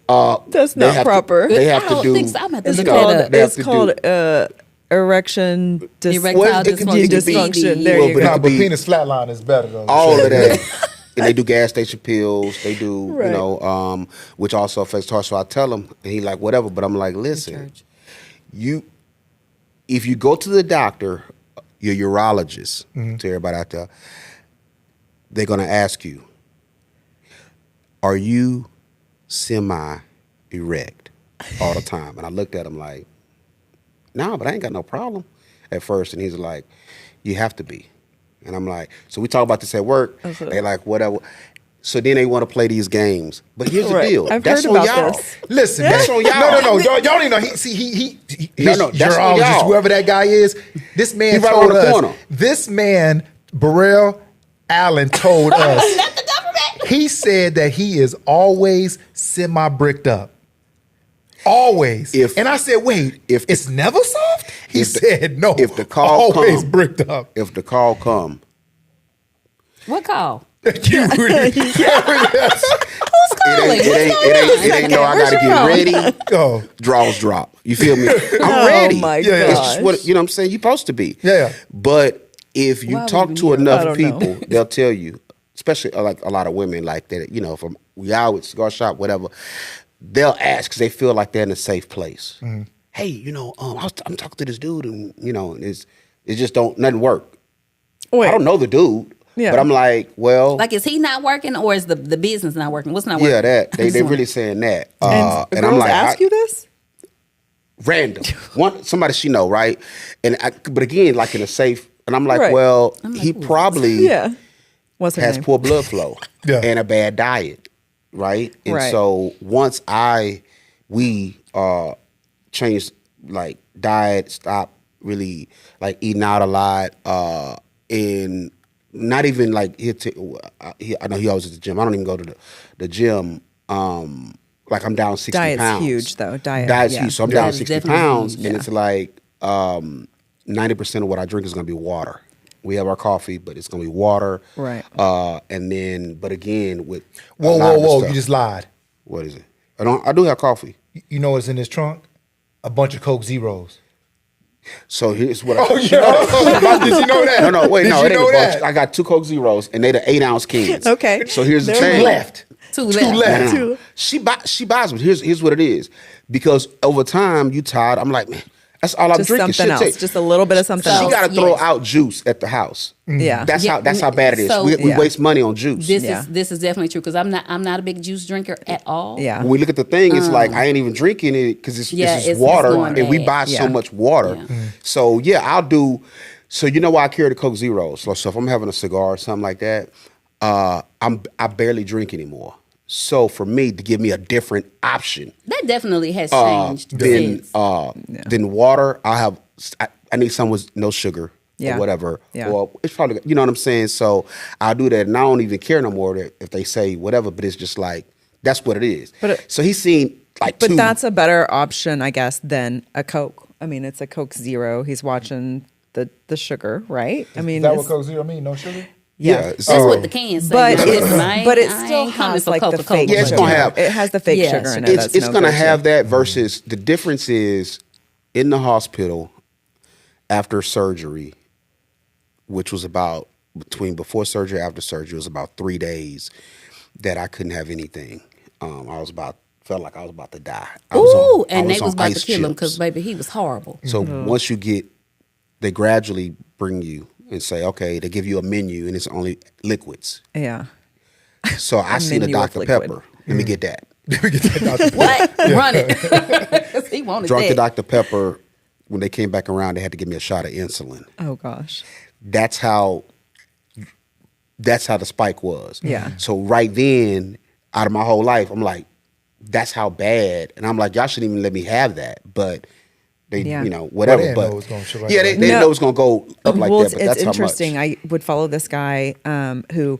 That's they not have proper. They have I to don't do. think so. I'm at the It's look know, that up. they have It's to called do- erection Erectile Well, it could be- dysfunction. There well, you but go. Nah, could but be- penis flatline is better though. all of that. And they do gas station pills. They do, Right. which also affects heart. So I tell him, and he like, whatever. But I'm like, listen, if you go to the doctor, your urologist, to everybody out there, they're gonna ask you, are you semi-erect all the time? And I looked at him like, no, but I ain't got no problem at first. And he's like, you have to be. And I'm like, so we talk about this at work. They like, whatever. So then they want to play these games. But here's the deal. I've That's heard on about y'all. this. Listen, That's man. on y'all. No. Y'all don't even know. He his No, that's on urologist, y'all. whoever that guy is. This man He right told around the us. corner. This man, Burrell Allen, told us. Not the government. He said that he is always semi-bricked up. Always. And I said, wait, if it's never soft? He said, no. if the call always come- bricked up. If the call come, What call? You really- Who's calling? it ain't no, I gotta get ready. Oh. Draws drop. You feel me? I'm Oh, ready. my Yeah, It's just gosh. what, you know what I'm saying? You're supposed to be. Yeah. But if you Why talk would to we- I enough don't people, know. they'll tell you, especially like a lot of women like that, from we out with cigar shop, whatever, they'll ask because they feel like they're in a safe place. Hey, I'm talking to this dude and, it just nothing work. Wait. I don't know the dude. Yeah. But I'm like, well, Like, is he not working or is the business not working? What's not working? yeah, that they Just really saying that. And And girls I'm like, ask you this? random somebody she know, right? But again, like in a safe. And I'm like, Right. well, I'm like, he ooh. probably Yeah. What's her has name? poor blood flow Yeah. and a bad diet, right? And Right. so once we changed like diet, stop really like eating out a lot, and not even like I know he always at the gym. I don't even go to the gym. Like I'm down 60 Diet's pounds. huge, though. Diet's Yeah. huge. So I'm Diet down is 60 definitely pounds, huge, and yeah. it's like 90% of what I drink is going to be water. We have our coffee, but it's going to be water. Right. And then, but again, with a Whoa, lot of the whoa. stuff- You just lied. What is it? I do have coffee. You know what's in this trunk? A bunch of Coke Zeros. So here's what Oh, yeah. Did you know that? No, wait, Did no, you it ain't know a bunch. that? I got 2 Coke Zeros, and they the 8-ounce cans. Okay. So here's the They're change. Left. Two Two left. left. No. She buys them. Here's what it is. Because over time, you tired. I'm like, man, that's all I'm Just drinking. something Shit, else. Just a little bit of something She else. got to throw yes. out juice at the house. Yeah. That's Yeah, how bad it is. so- We Yeah. waste money on juice. This is definitely true because I'm not a big juice drinker at all. Yeah. When we look at the thing, it's like I ain't even drinking it because it's it's water, going and we bad. buy so Yeah. much water. Yeah. So yeah, I'll do. So you know why I carry the Coke Zeros? So if I'm having a cigar or something like that, I barely drink anymore. So for me to give me a different option That definitely has changed than since. than water, I need some with no sugar. Yeah. Or whatever. Yeah. Or it's probably, you know what I'm saying? So I'll do that. And I don't even care no more that if they say whatever, but it's just like, that's what it is. So he's seen like But two. that's a better option, I guess, than a Coke. I mean, it's a Coke Zero. He's watching the sugar, right? I mean, Is that what it's- Coke Zero mean? No sugar? yeah. That's That's what the can say. But Now, listen, I ain't- it I still ain't coming has for like the Coca-Cola. fake. Yeah, it's sugar. gonna have- It has the fake Yeah, sugar in it. it's That's it's no gonna good have too. that versus the difference is in the hospital after surgery, which was about before surgery, after surgery, it was about 3 days that I couldn't have anything. I was about felt like I was about to die. They was about to kill him because, baby, he was horrible. So once they gradually bring you and say, okay, they give you a menu and it's only liquids. Yeah. So I seen a Dr. Pepper. Let me get that. What? Run it. He wanted Drunk that. the Dr. Pepper. When they came back around, they had to give me a shot of insulin. Oh gosh. That's how the spike was. Yeah. So right then, out of my whole life, I'm like, that's how bad. And I'm like, y'all shouldn't even let me have that. But they, whatever. Well, they but know it's gonna show they know it's gonna go up like that. But that's it's interesting. how much. I would follow this guy who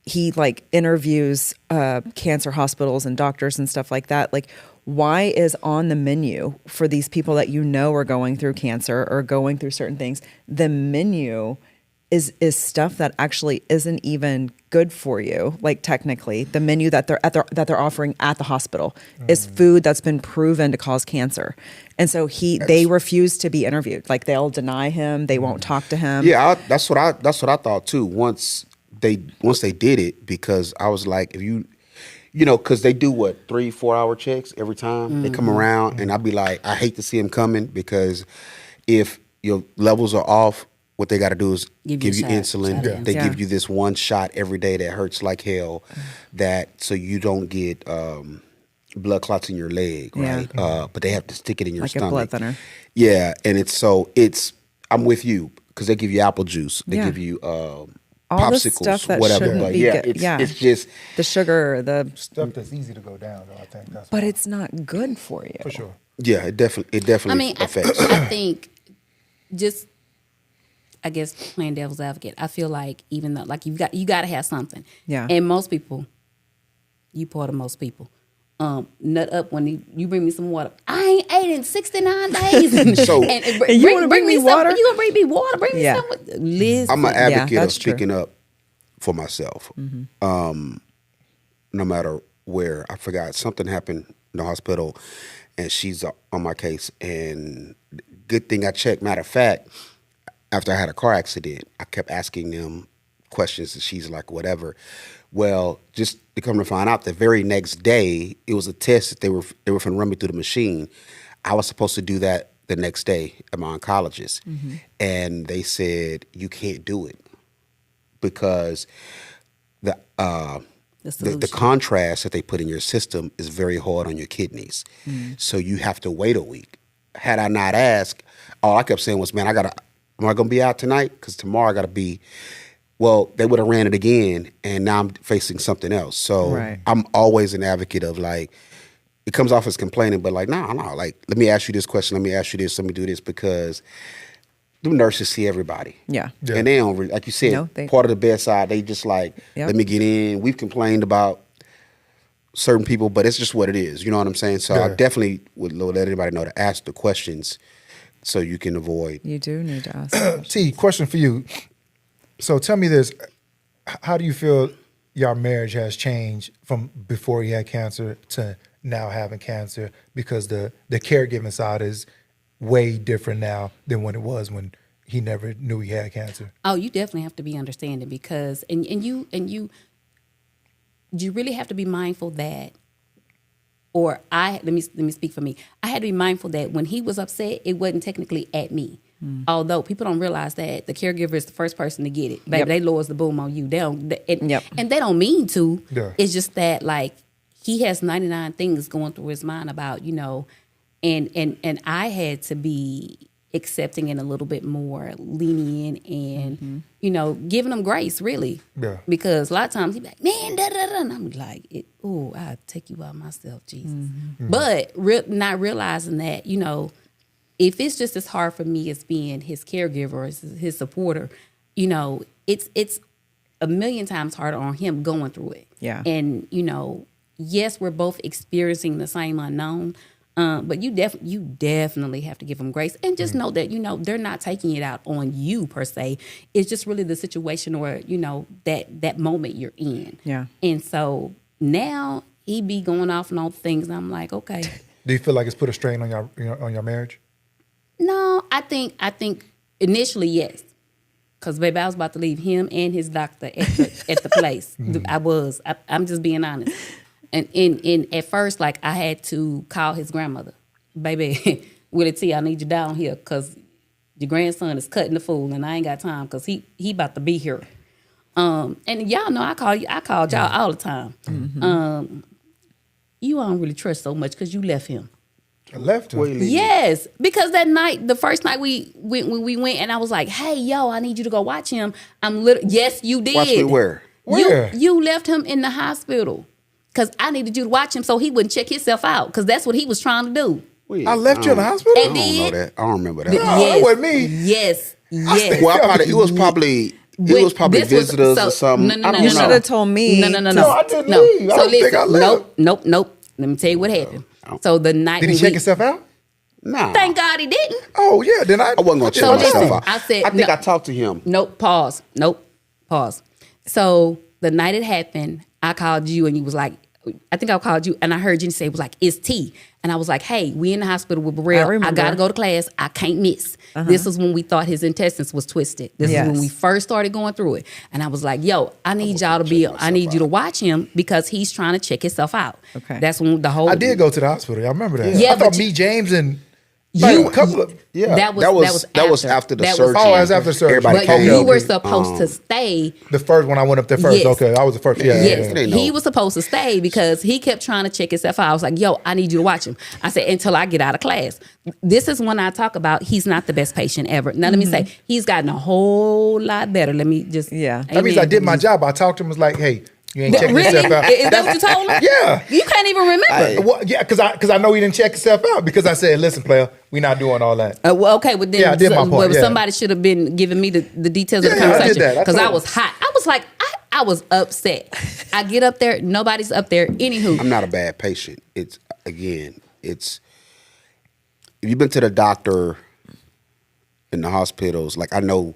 he like interviews cancer hospitals and doctors and stuff like that. Like, why is on the menu for these people that are going through cancer or going through certain things, the menu is stuff that actually isn't even good for you. Like technically, the menu that they're offering at the hospital is food that's been proven to cause cancer, and so they refuse to be interviewed. Like they'll deny him, they won't talk to him. Yeah, that's what I thought too. Once they did it, because I was like, if you. Because they do 3-4 hour checks every time they come around, and I'd be like, I hate to see them coming, because if your levels are off, what they got to do is give you insulin. They give you this one shot every day that hurts like hell, so you don't get blood clots in your leg, right? But they have to stick it in your stomach. Like a blood thinner. Yeah, and I'm with you, because they give you apple juice, they give you. All popsicles, this stuff that whatever. shouldn't But be good. It's just the sugar, the stuff that's easy to go down, though, I think. But it's not good for you. For sure. Yeah, it definitely affects. I think just, I guess, playing devil's advocate, I feel like even though, like, you got to have something. Yeah. And most people, you part of most people, nut up when you bring me some water. I ain't ate in 69 days. So and you want to bring me water? You gonna bring me water? Bring me some. Liz, I'm an advocate of true. speaking up for myself. No matter where. I forgot, something happened in the hospital, and she's on my case. And good thing I checked. Matter of fact, after I had a car accident, I kept asking them questions, and she's like, whatever. Well, just to come to find out, the very next day, it was a test that they were going to run me through the machine. I was supposed to do that the next day at my oncologist, and they said you can't do it because the contrast that they put in your system is very hard on your kidneys, so you have to wait a week. Had I not asked, all I kept saying was, "Man, am I going to be out tonight? Because tomorrow I got to be." Well, they would have ran it again, and now I'm facing something else. So I'm always an advocate of, like, it comes off as complaining, but like, no, like, let me ask you this question, let me ask you this, let me do this, because the nurses see everybody. Yeah. And they don't, like you said, part of the bedside, they just like, let me get in. We've complained about certain people, but it's just what it is. You know what I'm saying? So I definitely would let everybody know to ask the questions so you can avoid. You do need to ask. T, question for you. So tell me this, how do you feel your marriage has changed from before you had cancer to now having cancer? Because the caregiving side is way different now than when it was when he never knew he had cancer. Oh, you definitely have to be understanding, because and you really have to be mindful that, or let me speak for me. I had to be mindful that when he was upset, it wasn't technically at me. Although people don't realize that the caregiver is the first person to get it. Baby, they lowers the boom on you. They don't, and they don't mean to. Yeah. It's just that, like, he has 99 things going through his mind about, and I had to be accepting and a little bit more lenient and, giving him grace, really. Yeah. Because a lot of times he'd be like, man, da-da-da. And I'm like, I'll take you out myself, Jesus. Mm-hmm. But not realizing that, if it's just as hard for me as being his caregiver, as his supporter, it's a million times harder on him going through it. Yeah. And, yes, we're both experiencing the same unknown, but you definitely have to give them grace. And just know that, they're not taking it out on you per se. It's just really the situation or, that moment you're in. Yeah. And so now he be going off and all things. And I'm like, okay. Do you feel like it's put a strain on your marriage? No, I think initially, yes. Because, baby, I was about to leave him and his doctor at the place. I'm just being honest. And in at first, like I had to call his grandmother, baby, with a T, I need you down here because your grandson is cutting the fool, and I ain't got time because he about to be here. And y'all know I called y'all all the time. Mm-hmm. You don't really trust so much because you left him. I left him. Yes, because that night, the first night we went, and I was like, "Hey, yo, I need you to go watch him." Yes, you did. Watch me where? You left him in the hospital because I needed you to watch him so he wouldn't check himself out because that's what he was trying to do. I left you in the hospital? I don't know that. I don't remember that. No, that wasn't me. Yes. Well, it was probably visitors or something. No. You should have told me. No. No, I didn't leave. I don't think I left. Nope. Let me tell you what happened. So the night did he check himself out? Nah. Thank God he didn't. Oh yeah, then I wasn't gonna check myself out. I said, I think I talked to him. Nope. Pause. So the night it happened, I called you and you was like, I think I called you and I heard Jenni say it was like, it's T. And I was like, hey, we in the hospital with Burrell. I gotta go to class. I can't miss. This is when we thought his intestines was twisted. This is when we first started going through it. And I was like, yo, I need you to watch him because he's trying to check himself out. Okay. That's when the whole I did go to the hospital. I remember that. Yeah, I thought me, James, and You- a couple of That was after the That was surgery. Oh, it was after surgery. Everybody But came. you were supposed to stay. the first one I went up there first. Yes. Okay, I was the first. Yeah, Yes, yeah. he was supposed to stay because he kept trying to check himself out. I was like, yo, I need you to watch him. I said, until I get out of class. This is when I talk about he's not the best patient ever. Now, let me say, he's gotten a whole lot better. Let me just... That means I did my job. I talked to him, was like, hey, you ain't checking Really? yourself out. Is that what you told him? Yeah. You can't even remember. Well, yeah, because I know he didn't check himself out because I said, listen, player, we not doing all that. Well, okay, but then Yeah, I did my part, yeah. somebody should have been giving me the details of the Yeah, I did conversation that. I because I told was hot. I was like, I was upset. I get up there, nobody's up there. Anywho, I'm not a bad patient. It's if you've been to the doctor in the hospitals, like I know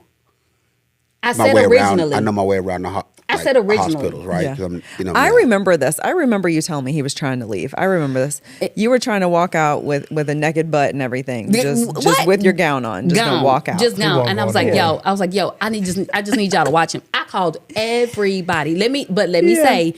I my said way originally. around. I know my way around the I said originally. hospitals, right? Yeah. 'Cause I'm, I remember this. I remember you telling me he was trying to leave. I remember this. You were trying to walk out with a naked butt and everything, just with your gown on, just gonna walk out. Just gown. And I was like, yo, I just need y'all to watch him. I called everybody. Let me say,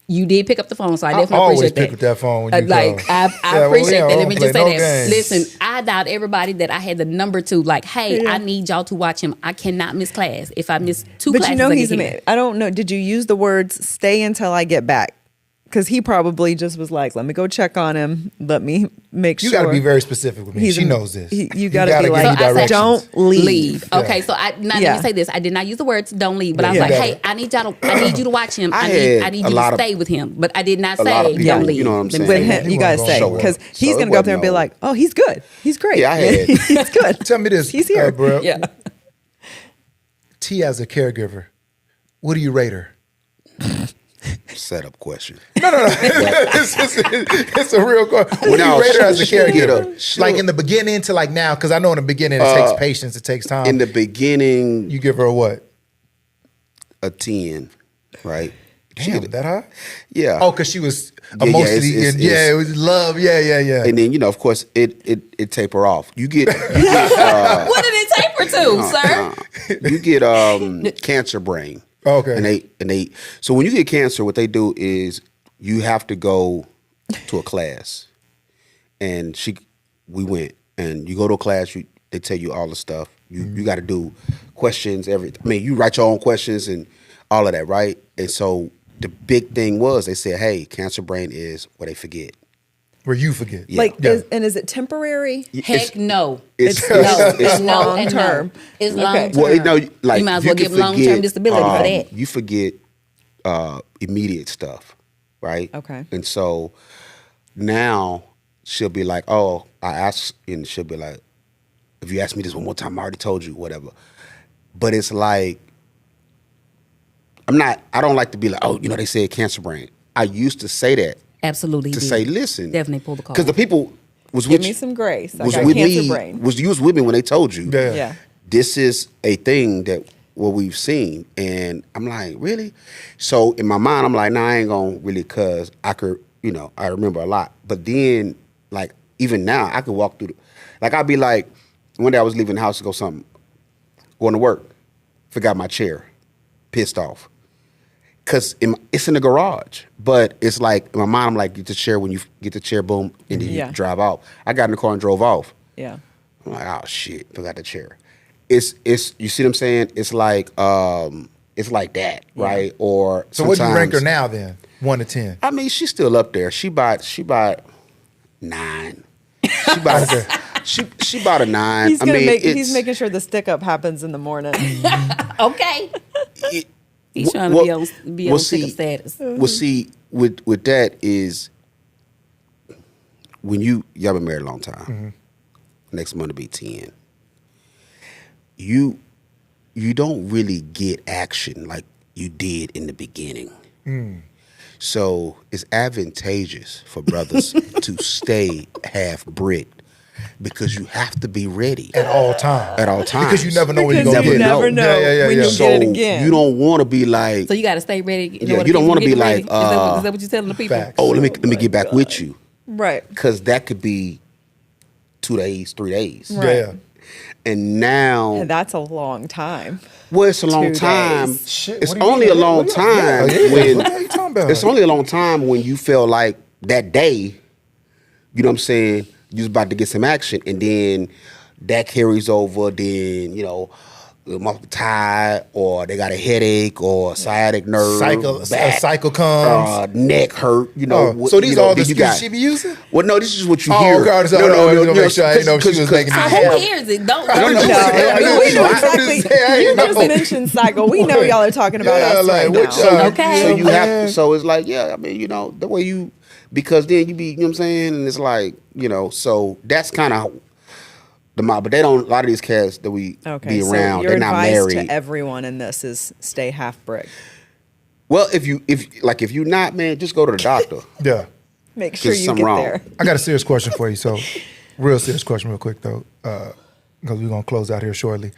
you did pick up the phone, so I definitely always appreciate that. pick up that phone when you call. I appreciate that. Let me just say no that. games. Listen, I dialed everybody that I had the number to. Like, hey, I need y'all to watch him. I cannot miss class. If I miss two classes, But you know I he's get a hit. man. I don't know. Did you use the words "stay until I get back"? Because he probably just was like, "Let me go check on him. Let me make You sure." got to be very specific with me. She knows this. You got to be give like, me directions. "Don't leave." Okay, so let me say this. I did not use the words "don't leave," but I was Yeah. like, Yeah. "Hey, I need you to watch him. I had need a you lot to of- stay with him." But I did not a lot of say people, "don't leave." you know what I'm Let me saying? say With that. him, you guys He say wasn't gonna because show up. he's So gonna it go up there and be wasn't like, "Oh, he's good. He's great. Yeah, I had- he's good. Tell me this, He's here." bro. Yeah. T as a caregiver, what do you rate her? setup question. No. it's a real question. What do No, you rate her as a she'll get caregiver? a- Like in the beginning to like now, because I know in the beginning it takes patience, it takes time. In the beginning, you give her a what? a 10, right? Damn, that high? Yeah. Oh, because she was Yeah, emotionally, it's- it was love. Yeah. And then of course, it taper off. You get What did it taper to, sir? you get cancer brain. Okay. And they so when you get cancer, what they do is you have to go to a class. And we went, and you go to a class. They tell you all the stuff. You got to do questions. You write your own questions and all of that, right? And so the big thing was they said, "Hey, cancer brain is where they forget." Where you forget. Yeah. Like, Yeah. is it temporary? Heck no. It's It's no, long and term. no. It's Okay. long term. Well, like You might as well can give long-term forget, disability for that. You forget immediate stuff, right? Okay. And so now she'll be like, "Oh, I asked," and she'll be like, "If you ask me this one more time, I already told you, whatever." But it's like I don't like to be like, "Oh, they said cancer brain." I used to say that Absolutely. to did. say, "Listen," Definitely pull the call. because the people was Give with me some grace. I was got with cancer me brain. you was with me when they told you. Yeah. This is a thing that what we've seen. And I'm like, really? So in my mind, I'm like, nah, I ain't gonna really, cause I could, I remember a lot. But then, like, even now, I could walk through I'd be like, one day I was leaving the house to going to work, forgot my chair, pissed off. because it's in the garage. But it's like, in my mind, I'm like, get the chair, when you get the chair, boom, and then you drive off. I got in the car and drove off. Yeah. I'm like, oh, shit, forgot the chair. It's you see what I'm saying? It's like that, right? Or so what do you rank her now then? 1 to 10. I mean, she's still up there. She about 9. She about a 9. He's making sure the stick up happens in the morning. Okay. He's trying to be on stick up status. Well, see, with that is when y'all been married a long time. Mm-hmm. Next month will be 10. You don't really get action like you did in the beginning. Mm. So it's advantageous for brothers to stay half bricked because you have to be ready at all times. At all times, because you never know when you're gonna get it. You never know when you'll get it again. You don't want to be like. So you got to stay ready. You don't want to be like. Is that what you're telling the people? Facts. Oh, let me get back with you. Right. Because that could be 2 days, 3 days. Right. Yeah. And now. And that's a long time. Well, it's a long time. Shit, it's only a long time when. What are you talking about? It's only a long time when you feel like that day, you know what I'm saying, you're about to get some action, and then that carries over, then, you know, muscle tired, or they got a headache, or sciatic nerve, cycle comes, neck hurt, you know. So these are all the excuses she be using? Well, no, this is what you hear. God, no, make sure I know she was making me who hears it? Don't. We know exactly. You just mentioned cycle. We know y'all are talking about us right now. Okay. So you have. So it's like, I mean, you know, the way you, because then you be, you know what I'm saying, and it's like, you know, so that's kind of the mob. But they don't. A lot of these cats that we be around, they're not married. Your advice to everyone in this is stay half brick. Well, if you're not, man, just go to the doctor. Yeah. Make sure you get there. I got a serious question for you. So, real serious question, real quick though, because we're gonna close out here shortly.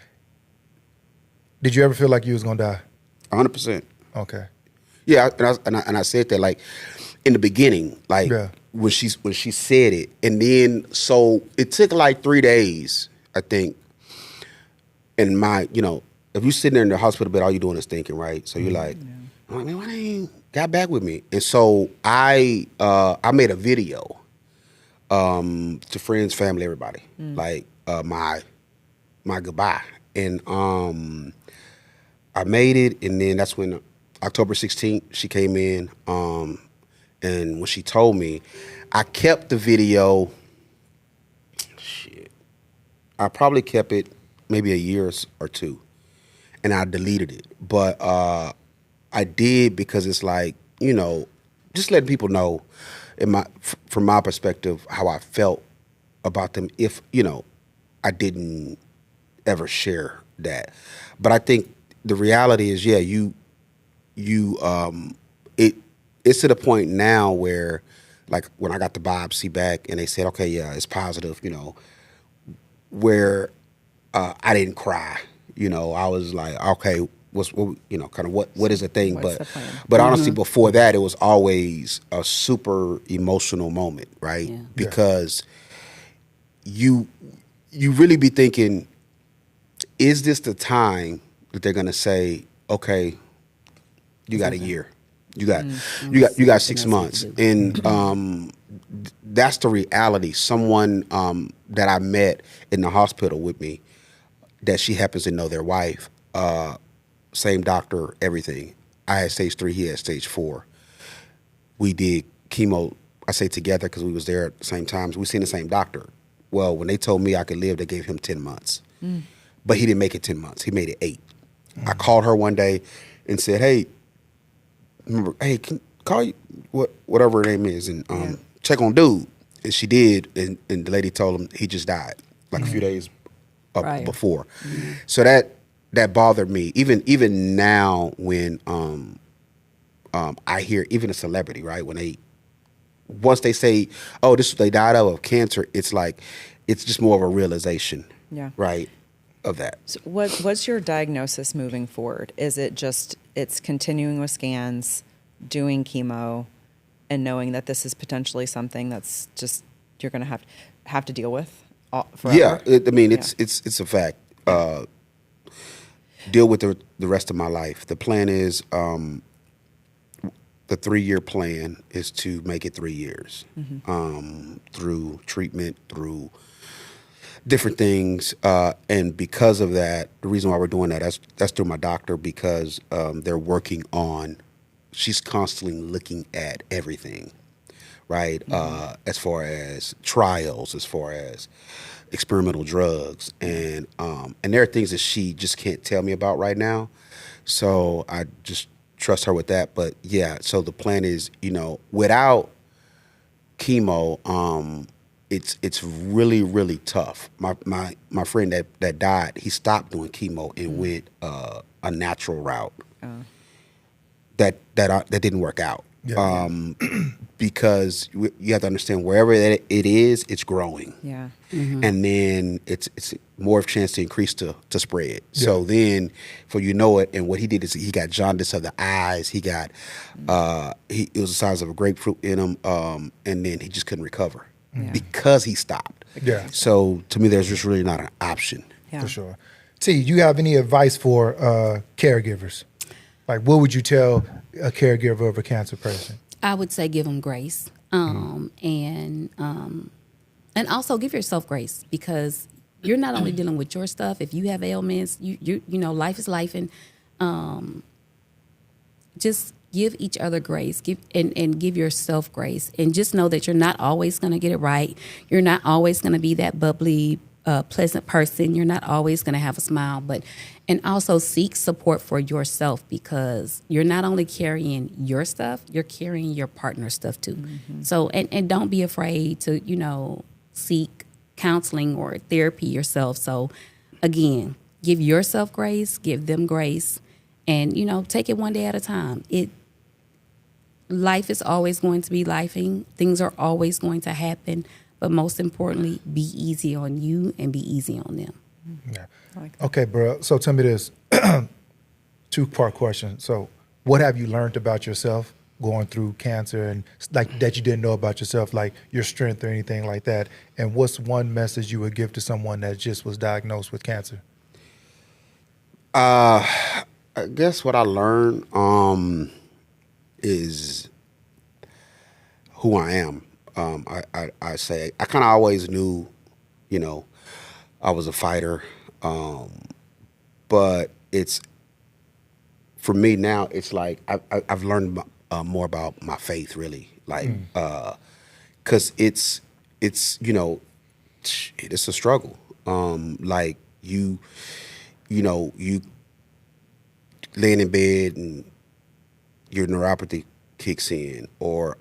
Did you ever feel like you was gonna die? 100%. Okay. Yeah, and I said that like in the beginning, like when she said it, and then so it took like 3 days, I think. And my, you know, if you're sitting there in the hospital bed, all you're doing is thinking, right? So you're like, I'm like, man, why they ain't got back with me? And so I made a video to friends, family, everybody, like my goodbye, and I made it, and then that's when October 16th she came in, and when she told me, I kept the video. Shit, I probably kept it maybe a year or two, and I deleted it, but I did because it's like, you know, just letting people know, from my perspective, how I felt about them if, you know, I didn't ever share that. But I think the reality is, it's to the point now where, like, when I got the biopsy back and they said, okay, yeah, it's positive, you know, where I didn't cry, you know, I was like, okay, you know, kind of what is the thing? But honestly, before that, it was always a super emotional moment, right? Yeah. Because you really be thinking, is this the time that they're gonna say, okay, you got a year, you got 6 months, and that's the reality. Someone that I met in the hospital with me, that she happens to know their wife. Same doctor, everything. I had stage 3, he had stage 4. We did chemo, I say together because we was there at the same time. We seen the same doctor. Well, when they told me I could live, they gave him 10 months. But he didn't make it 10 months. He made it 8. I called her one day and said, hey, can call you, whatever her name is, and check on dude. And she did, and the lady told him he just died like a few days before. So that bothered me. Even now when I hear even a celebrity, right, when once they say, oh, this is what they died of cancer, it's like, it's just more of a realization, right, of that. So what's your diagnosis moving forward? Is it just it's continuing with scans, doing chemo, and knowing that this is potentially something that's just you're going to have to deal with forever? Yeah, it's a fact. Deal with the rest of my life. The plan is the 3-year plan is to make it 3 years through treatment, through different things, and because of that, the reason why we're doing that's through my doctor, because they're working on. She's constantly looking at everything, right? As far as trials, as far as experimental drugs, and there are things that she just can't tell me about right now. So I just trust her with that. But yeah, so the plan is, without chemo, it's really, really tough. My friend that died, he stopped doing chemo and went a natural route. That didn't work out. Yeah. Because you have to understand, wherever it is, it's growing. Yeah. And then it's more of a chance to increase to spread. Yeah. So then, for it, and what he did is he got jaundice of the eyes. He got it was the size of a grapefruit in him, and then he just couldn't recover because he stopped. Yeah. So to me, there's just really not an option. Yeah. For sure. T, do you have any advice for caregivers? Like, what would you tell a caregiver of a cancer person? I would say give them grace, and also give yourself grace, because you're not only dealing with your stuff. If you have ailments, you life is life, and just give each other grace, give yourself grace, and just know that you're not always going to get it right. You're not always going to be that bubbly, pleasant person. You're not always going to have a smile, and also seek support for yourself, because you're not only carrying your stuff, you're carrying your partner's stuff too. So, and don't be afraid to, seek counseling or therapy yourself. So again, give yourself grace, give them grace, and, take it one day at a time. Life is always going to be lifing. Things are always going to happen. But most importantly, be easy on you and be easy on them. Yeah. Okay, bro. So tell me this, 2-part question. So what have you learned about yourself going through cancer, and like that you didn't know about yourself, like your strength or anything like that? And what's one message you would give to someone that just was diagnosed with cancer? I guess what I learned is who I am. I say I kind of always knew, I was a fighter, but it's, for me now, it's like I've learned more about my faith, really, like, because it's it's a struggle. Like you laying in bed and your neuropathy kicks in, or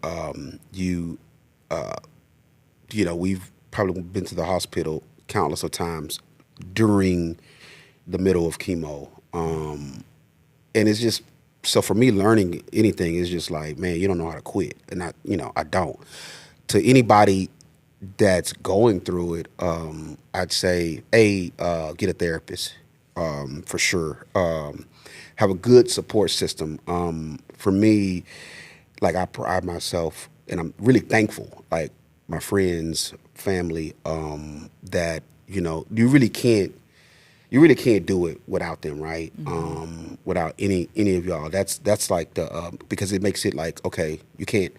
we've probably been to the hospital countless of times during the middle of chemo. And it's just, so for me, learning anything is just like, man, you don't know how to quit. And I don't. To anybody that's going through it, I'd say, get a therapist, for sure. Have a good support system. For me, like, I pride myself, and I'm really thankful, like, my friends, family, that, you really can't do it without them, right? Without any of y'all. That's like the, because it makes it like, okay, you can't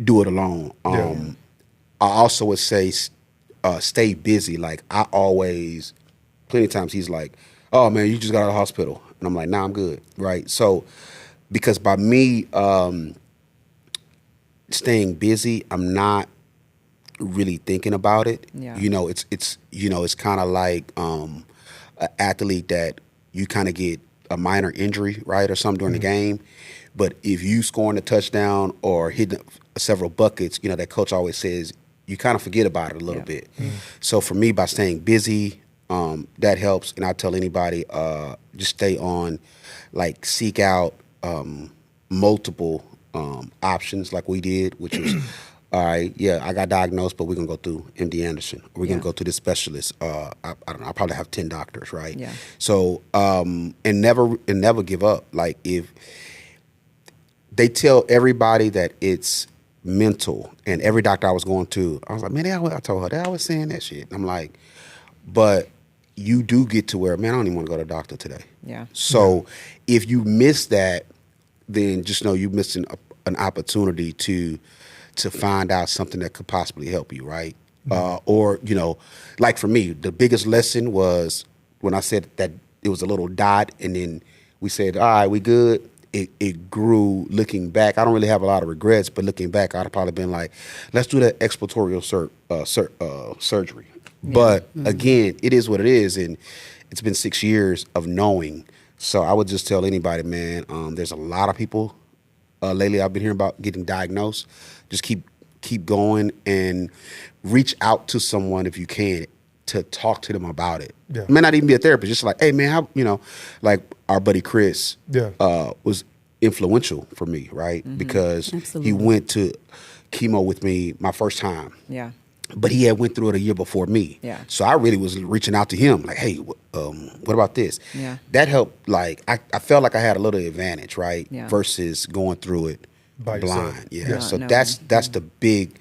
do it alone. I also would say, stay busy. Like, I always, plenty of times he's like, oh man, you just got out of the hospital. And I'm like, nah, I'm good, right? So, because by me staying busy, I'm not really thinking about it. Yeah. It's kind of like an athlete that you kind of get a minor injury, right, or something during the game. But if you scoring a touchdown or hitting several buckets, that coach always says, you kind of forget about it a little bit. So for me, by staying busy, that helps. And I tell anybody, just stay on, like, seek out multiple options like we did, which was, all right, I got diagnosed, but we're going to go through MD Anderson. Or we're going to go to this specialist. I don't know, I'll probably have 10 doctors, right? Yeah. So, and never give up. Like, if they tell everybody that it's mental, and every doctor I was going to, I was like, man, I told her, they always saying that shit. And I'm like, but you do get to where, man, I don't even want to go to the doctor today. Yeah. So if you miss that, then just know you're missing an opportunity to find out something that could possibly help you, right? Or, you know, like for me, the biggest lesson was when I said that it was a little dot and then we said, all right, we good. It grew looking back. I don't really have a lot of regrets, but looking back, I'd have probably been like, let's do that exploratorial surgery. Yeah. But again, it is what it is. And it's been 6 years of knowing. So I would just tell anybody, man, there's a lot of people lately I've been hearing about getting diagnosed. Just keep going and reach out to someone if you can to talk to them about it. Yeah. It may not even be a therapist, just like, hey man, how, you know, like our buddy Chris was influential for me, right? Mm-hmm. Because he went to chemo with me my first time. Yeah. But he had went through it a year before me. Yeah. So I really was reaching out to him, like, hey, what about this? Yeah. That helped, like, I felt like I had a little advantage, right? Yeah. Versus going through it blind. Yeah. So that's the big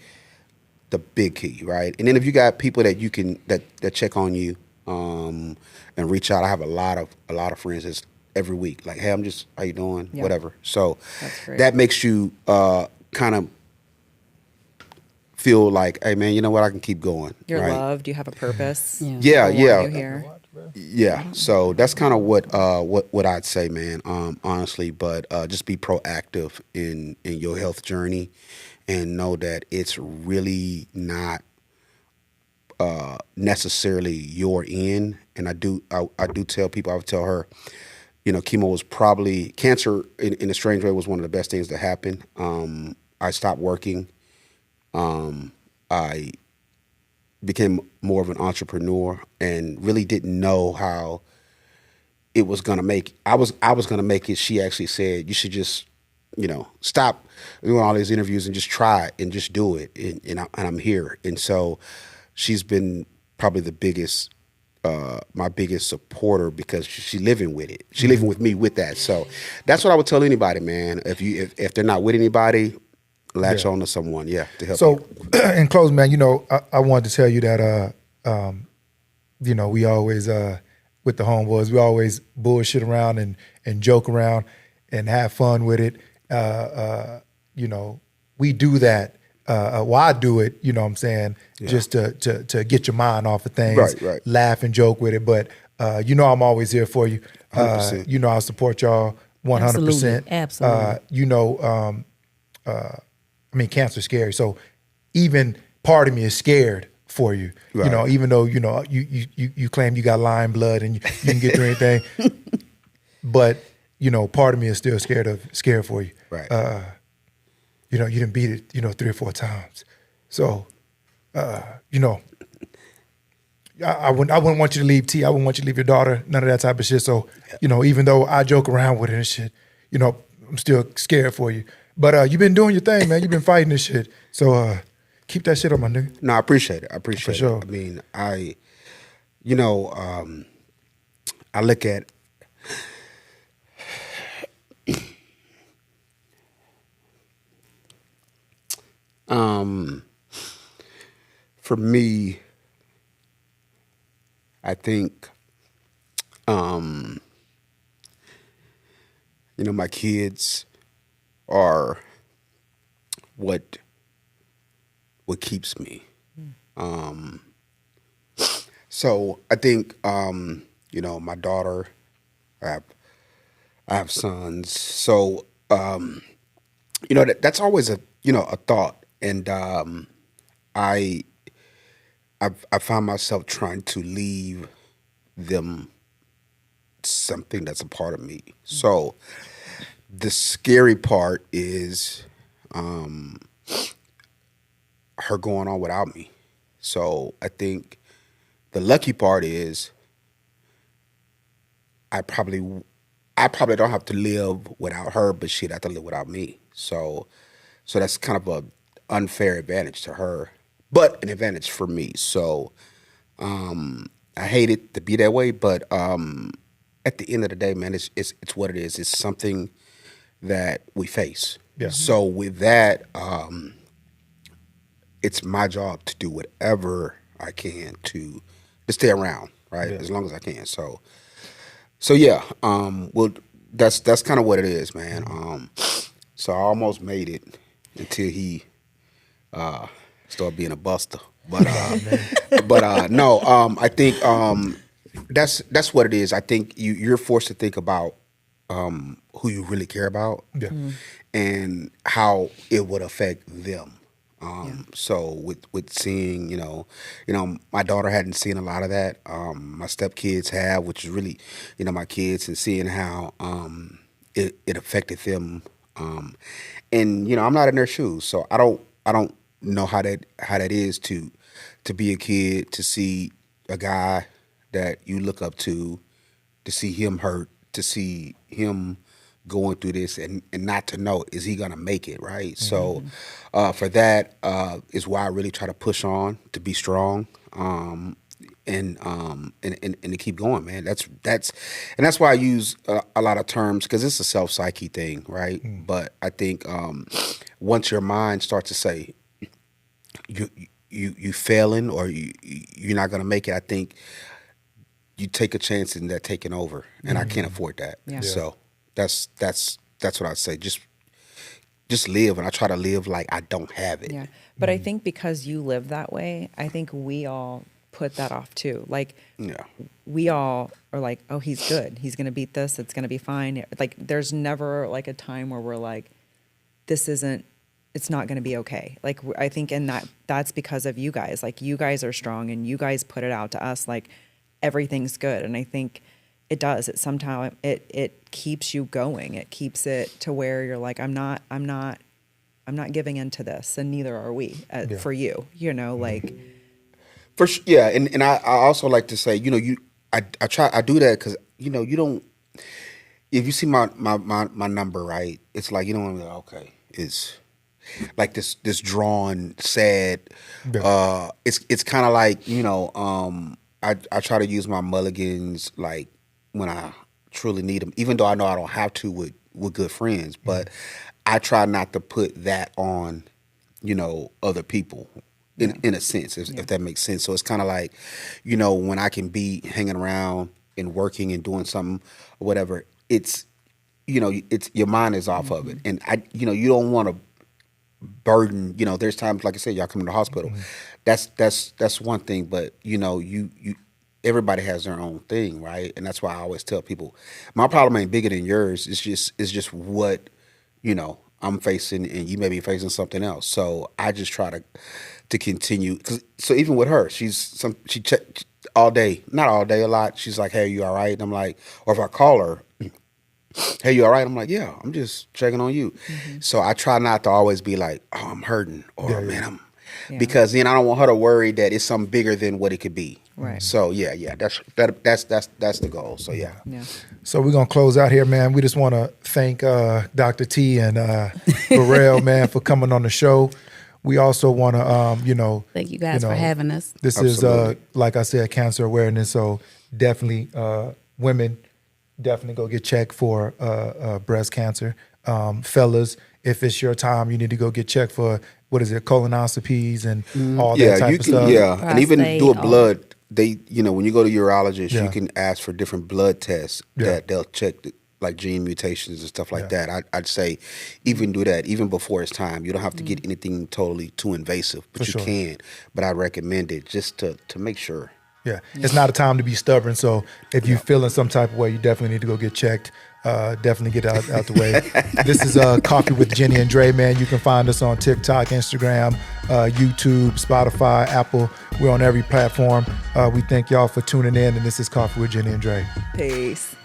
key, right? And then if you got people that you can that check on you and reach out, I have a lot of friends that's every week, like, hey, how you doing? Yep. Whatever. So that makes you kind of feel like, hey man, you know what, I can keep going. You're right? Loved, you have a purpose. Yeah. So that's kind of what I'd say, man, honestly, but just be proactive in your health journey and know that it's really not necessarily your end. And I do tell people, I would tell her, you know, chemo was probably, cancer in a strange way was one of the best things that happened. I stopped working. I became more of an entrepreneur and really didn't know how it was gonna make. I was gonna make it. She actually said, you should just, you know, stop doing all these interviews and just try it and just do it. And I'm here. And so she's been probably the biggest, my biggest supporter because she's living with it. She's living with me with that. So that's what I would tell anybody, man. If they're not with anybody, latch on to someone, to help. So, in closing, man, you know, I wanted to tell you that, you know, we always, with the homeboys, we always bullshit around and joke around and have fun with it. You know, we do that. Well, I do it, you know what I'm saying, just to get your mind off of things, right. Laugh and joke with it. But, you know, I'm always here for you. You know, I'll support y'all 100%. Absolutely. You know, I mean, cancer's scary. So even part of me is scared for you. Right. You know, even though, you know, you claim you got lion blood and you can get through anything. But, you know, part of me is still scared for you. Right. You know, you didn't beat it, you know, 3 or 4 times. So, you know, I wouldn't want you to leave T. I wouldn't want you to leave your daughter, none of that type of shit. So, you know, even though I joke around with it and shit, you know, I'm still scared for you. But you've been doing your thing, man. You've been fighting this shit. So keep that shit on, my nigga. No, I appreciate it. For sure. I mean, I look at for me, I think, you know, my kids are what keeps me. So I think, you know, my daughter, I have sons. So, you know, that's always a thought. And I find myself trying to leave them something that's a part of me. So the scary part is her going on without me. So I think the lucky part is I probably don't have to live without her, but she'd have to live without me. So that's kind of a unfair advantage to her, but an advantage for me. So I hate it to be that way, but at the end of the day, man, it's what it is. It's something that we face. Yeah. So with that, it's my job to do whatever I can to stay around, right? Yeah. As long as I can. So yeah, we'll that's kind of what it is, man. So I almost made it until he started being a buster. But no, I think that's what it is. I think you're forced to think about who you really care about, and how it would affect them. So with seeing, my daughter hadn't seen a lot of that. My stepkids have, which is really, my kids, and seeing how it affected them. And I'm not in their shoes, so I don't know how that is to be a kid, to see a guy that you look up to see him hurt, to see him going through this, and not to know, is he gonna make it, right? So for that is why I really try to push on to be strong, and to keep going, man. That's why I use a lot of terms, because it's a self-psyche thing, right? But I think once your mind starts to say you failing, or you're not gonna make it, I think you take a chance in that taking over, and I can't afford that. So that's what I'd say. Just live, and I try to live like I don't have it. Yeah, but I think because you live that way, I think we all put that off too. Like, we all are like, oh, he's good. He's gonna beat this. It's gonna be fine. Like, there's never like a time where we're like, it's not going to be okay. Like, I think that's because of you guys. Like, you guys are strong, and you guys put it out to us like everything's good. And I think it does. It keeps you going. It keeps it to where you're like, I'm not giving into this, and neither are we for you. Like, for sure. Yeah, and I also like to say, I do that because you don't. If you see my number, right, it's like, I'm like, okay, it's like this drawn, sad. It's kind of like, I try to use my mulligans like when I truly need them, even though I know I don't have to with good friends, but I try not to put that on, other people in a sense, if that makes sense. So it's kind of like, when I can be hanging around and working and doing something or whatever, it's your mind is off of it, and you don't want to burden. There's times, like I said, y'all come to the hospital. That's one thing, but you everybody has their own thing, right? And that's why I always tell people, my problem ain't bigger than yours. It's just what I'm facing, and you may be facing something else. So I just try to continue. So even with her, she check all day, not all day, a lot. She's like, "Hey, you all right?" And I'm like, or if I call her, "Hey, you all right?" I'm like, "Yeah, I'm just checking on you." So I try not to always be like, "Oh, I'm hurting," or "Man, because then I don't want her to worry that it's something bigger than what it could be. Right. So that's the goal. So yeah. So we're gonna close out here, man. We just want to thank Dr. T and Burrell, man, for coming on the show. We also want to, thank you guys for having us. This Absolutely. is, like I said, cancer awareness. So definitely, women, definitely go get checked for breast cancer. Fellas, if it's your time, you need to go get checked for, colonoscopies and all that type of stuff. Yeah, Prostate, and even do a blood. They, when you go to urologist, you can ask for different blood tests that they'll check, like gene mutations and stuff like that. I'd say even do that, even before it's time. You don't have to get anything totally too invasive, but you can. But I recommend it just to make sure. Yeah, it's not a time to be stubborn. So if you're feeling some type of way, you definitely need to go get checked. Definitely get out the way. This is Coffee with Jenni and Dre, man. You can find us on TikTok, Instagram, YouTube, Spotify, Apple. We're on every platform. We thank y'all for tuning in, and this is Coffee with Jenni and Dre. Peace.